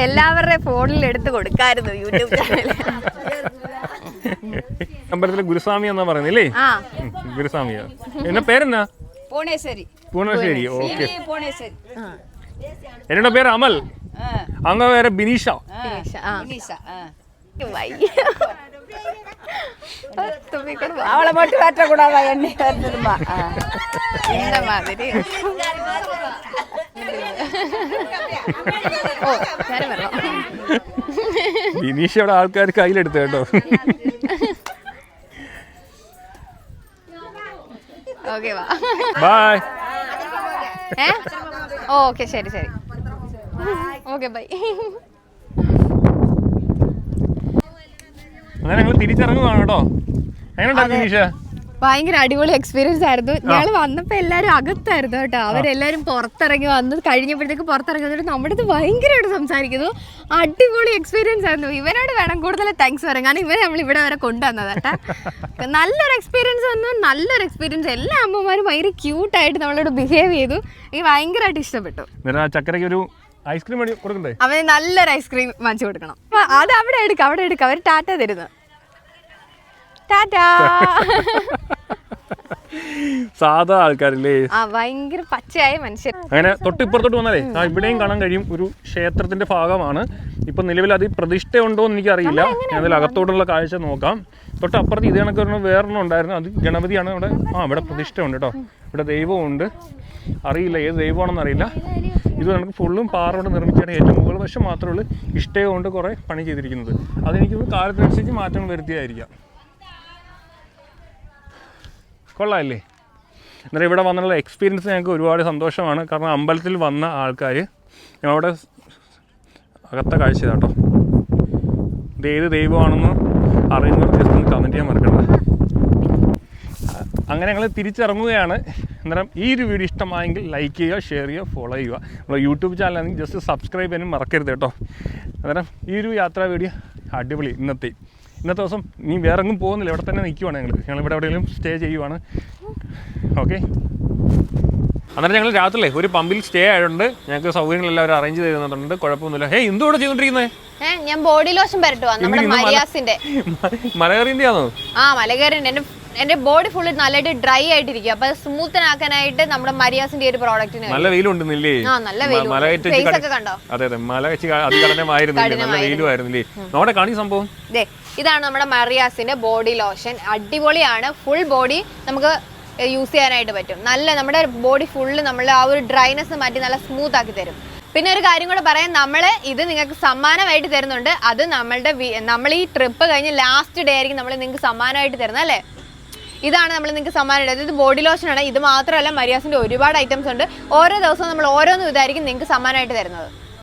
എല്ലാവരുടെ ഫോണിൽ എടുത്ത് കൊടുക്കായിരുന്നു യൂട്യൂബ് ചാനൽ. അമ്പലത്തിലെ ഗുരുസ്വാമി എന്നാ പറയുന്നില്ലേ? ഗുരുസ്വാമിയാ. എന്നെ പേരെന്നാ? புவனேஸ்வரி. ഓക്കെ. என்னோட பேர் அமல். அங்க வேற பினிஷா. அவளை மட்டும் வெட்டக்கூடாதா? எண்ணெய் வரணுமா? இந்த மாதிரி. ഓ ഞാൻ വരണം. ബിനീഷയുടെ ആൾക്കാർ കയ്യിലെടുത്തു കേട്ടോ. ഓക്കെ വാ. ബൈ. ഓക്കെ ശരി ശരി. Okay bye. അങ്ങനെ ഞങ്ങൾ തിരിച്ചിറങ്ങുവാണ് കേട്ടോ. എങ്ങനെയുണ്ടായിരുന്നു ബിനീഷ? ഭയങ്കര അടിപൊളി എക്സ്പീരിയൻസ് ആയിരുന്നു. ഞങ്ങൾ വന്നപ്പോൾ എല്ലാവരും അകത്തായിരുന്നു കേട്ടോ. അവരെല്ലാവരും പുറത്തിറങ്ങി വന്ന് കഴിഞ്ഞപ്പോഴത്തേക്ക് പുറത്തിറങ്ങി വന്നിട്ട് നമ്മുടെ അടുത്ത് ഭയങ്കരമായിട്ട് സംസാരിക്കുന്നു. അടിപൊളി എക്സ്പീരിയൻസ് ആയിരുന്നു. ഇവനോട് വേണം കൂടുതൽ താങ്ക്സ് പറയാം. കാരണം ഇവരെ നമ്മൾ ഇവിടെ വരെ കൊണ്ടുവന്നത് കേട്ടോ. നല്ലൊരു എക്സ്പീരിയൻസ് വന്നു, നല്ലൊരു എക്സ്പീരിയൻസ്. എല്ലാ അമ്മമാരും ഭയങ്കര ക്യൂട്ടായിട്ട് നമ്മളോട് ബിഹേവ് ചെയ്തു. എനിക്ക് ഭയങ്കരമായിട്ട് ഇഷ്ടപ്പെട്ടു. ചക്കരയ്ക്ക് ഒരു ഐസ്ക്രീം കൊടുക്കണ്ടേ? അവന് നല്ലൊരു ഐസ്ക്രീം വാങ്ങിച്ചു കൊടുക്കണം. അത് അവിടെ എടുക്കാം. അവർ ടാറ്റ തരുന്നു. ടാറ്റാ. സാധാ ആൾക്കാരില്ലേ? ഭയങ്കര പച്ചയായ മനുഷ്യർ. അങ്ങനെ തൊട്ടിപ്പുറത്തോട്ട് വന്നാലേ ഇവിടെയും കാണാൻ കഴിയും. ഒരു ക്ഷേത്രത്തിന്റെ ഭാഗമാണ്. ഇപ്പൊ നിലവിൽ അത് പ്രതിഷ്ഠ ഉണ്ടോ എന്ന് എനിക്ക് അറിയില്ല. ഞാൻ അതിൽ അകത്തോട്ടുള്ള കാഴ്ച നോക്കാം. തൊട്ടപ്പുറത്ത് ഇത് കണക്ക് വേറൊന്നും ഉണ്ടായിരുന്നു. അത് ഗണപതിയാണ്. ഇവിടെ ഇവിടെ പ്രതിഷ്ഠ ഉണ്ട് കേട്ടോ. ഇവിടെ ദൈവമുണ്ട്. അറിയില്ല ഏത് ദൈവമാണെന്ന് അറിയില്ല. ഇത് നമുക്ക് ഫുള്ളും പാറ കൊണ്ട് നിർമ്മിച്ചാണ്. ഏറ്റവും മുകൾ വശം മാത്രമേ ഉള്ളൂ ഇഷ്ടിക കൊണ്ട് കുറേ പണി ചെയ്തിരിക്കുന്നത്. അതെനിക്ക് കാലത്തിനനുസരിച്ച് മാറ്റങ്ങൾ വരുത്തിയായിരിക്കാം. കൊള്ളാമല്ലേ? എന്നാലും ഇവിടെ വന്നുള്ള എക്സ്പീരിയൻസ് ഞങ്ങൾക്ക് ഒരുപാട് സന്തോഷമാണ്. കാരണം അമ്പലത്തിൽ വന്ന ആൾക്കാർ ഞങ്ങളുടെ അകത്ത കാഴ്ച കേട്ടോ. ഇത് ഏത് ദൈവമാണെന്ന് അറിയുന്നവർ ജസ്റ്റ് ഒന്ന് കമൻറ്റ് ചെയ്യാൻ മറക്കണ്ട. അങ്ങനെ ഞങ്ങൾ തിരിച്ചിറങ്ങുകയാണ്. അന്നേരം ഈ ഒരു വീഡിയോ ഇഷ്ടമായെങ്കിൽ ലൈക്ക് ചെയ്യുക, ഷെയർ ചെയ്യുക, ഫോളോ ചെയ്യുക. നമ്മുടെ യൂട്യൂബ് ചാനലാണെങ്കിൽ ജസ്റ്റ് സബ്സ്ക്രൈബ് ചെയ്യാനും മറക്കരുത് കേട്ടോ. അന്നേരം ഈ ഒരു യാത്രാ വീഡിയോ അടിപൊളി. ഇന്നത്തെ ദിവസം ഇനി വേറെ എങ്ങും പോകുന്നില്ല. ഇവിടെ തന്നെ നിൽക്കുവാണ്. ഞങ്ങളിവിടെ എവിടെയെങ്കിലും സ്റ്റേ ചെയ്യുവാണ്. ഓക്കെ. അന്നേരം ഞങ്ങൾ രാത്രിയിലെ ഒരു പമ്പിൽ സ്റ്റേ ആയതുകൊണ്ട് ഞങ്ങൾക്ക് സൗകര്യങ്ങളെല്ലാം അവർ അറേഞ്ച് ചെയ്തിരുന്നുണ്ട്, കുഴപ്പമൊന്നുമില്ല. ഹേ എന്തുകൂടെ ചെയ്തോണ്ടിരിക്കുന്നത്? ഞാൻ ബോഡി ലോഷൻ പരട്ടുവാ നമ്മുടെ മരിയാസിന്റെ. മലകറിന്റെയാണോ? ആ മലകറിന്റെ. എന്റെ ബോഡി ഫുള്ള് നല്ലതായിട്ട് ഡ്രൈ ആയിട്ടിരിക്കും. അപ്പൊ സ്മൂത്തനാക്കാനായിട്ട് നമ്മുടെ മരിയാസിന്റെ ഒരു പ്രോഡക്റ്റിന് നല്ല വെയിലുണ്ടെന്നില്ലേ? നല്ല വെയിലൊക്കെ കണ്ടോ? അതെ അതെ, മല വെച്ച് അതികഠിനമായിരുന്നില്ലേ, നല്ല വെയിലുമായിരുന്നില്ലേ? നോടെ കാണി സംഭവം. ഇതാണ് നമ്മുടെ മരിയാസിന്റെ ബോഡി ലോഷൻ. അടിപൊളിയാണ്. ഫുൾ ബോഡി നമുക്ക് യൂസ് ചെയ്യാനായിട്ട് പറ്റും. നല്ല നമ്മുടെ ബോഡി ഫുള്ള് നമ്മൾ ആ ഒരു ഡ്രൈനെസ് മാറ്റി നല്ല സ്മൂത്ത് ആക്കി തരും. പിന്നെ ഒരു കാര്യം കൂടെ പറയാം, നമ്മള് ഇത് നിങ്ങൾക്ക് സമ്മാനമായിട്ട് തരുന്നുണ്ട്. അത് നമ്മൾ ഈ ട്രിപ്പ് കഴിഞ്ഞ് ലാസ്റ്റ് ഡേ ആയിരിക്കും നമ്മൾ നിങ്ങൾക്ക് സമ്മാനമായിട്ട് തരുന്നത് അല്ലേ. ഇതാണ് നമ്മൾ നിങ്ങൾക്ക് സമ്മാനമായിട്ട്. ഇത് ബോഡി ലോഷനാണ്. ഇത് മാത്രമല്ല മരിയാസിന്റെ ഒരുപാട് ഐറ്റംസ് ഉണ്ട്. ഓരോ ദിവസവും നമ്മൾ ഓരോന്നും ഇതായിരിക്കും നിങ്ങൾക്ക് സമ്മാനമായിട്ട് തരുന്നത്.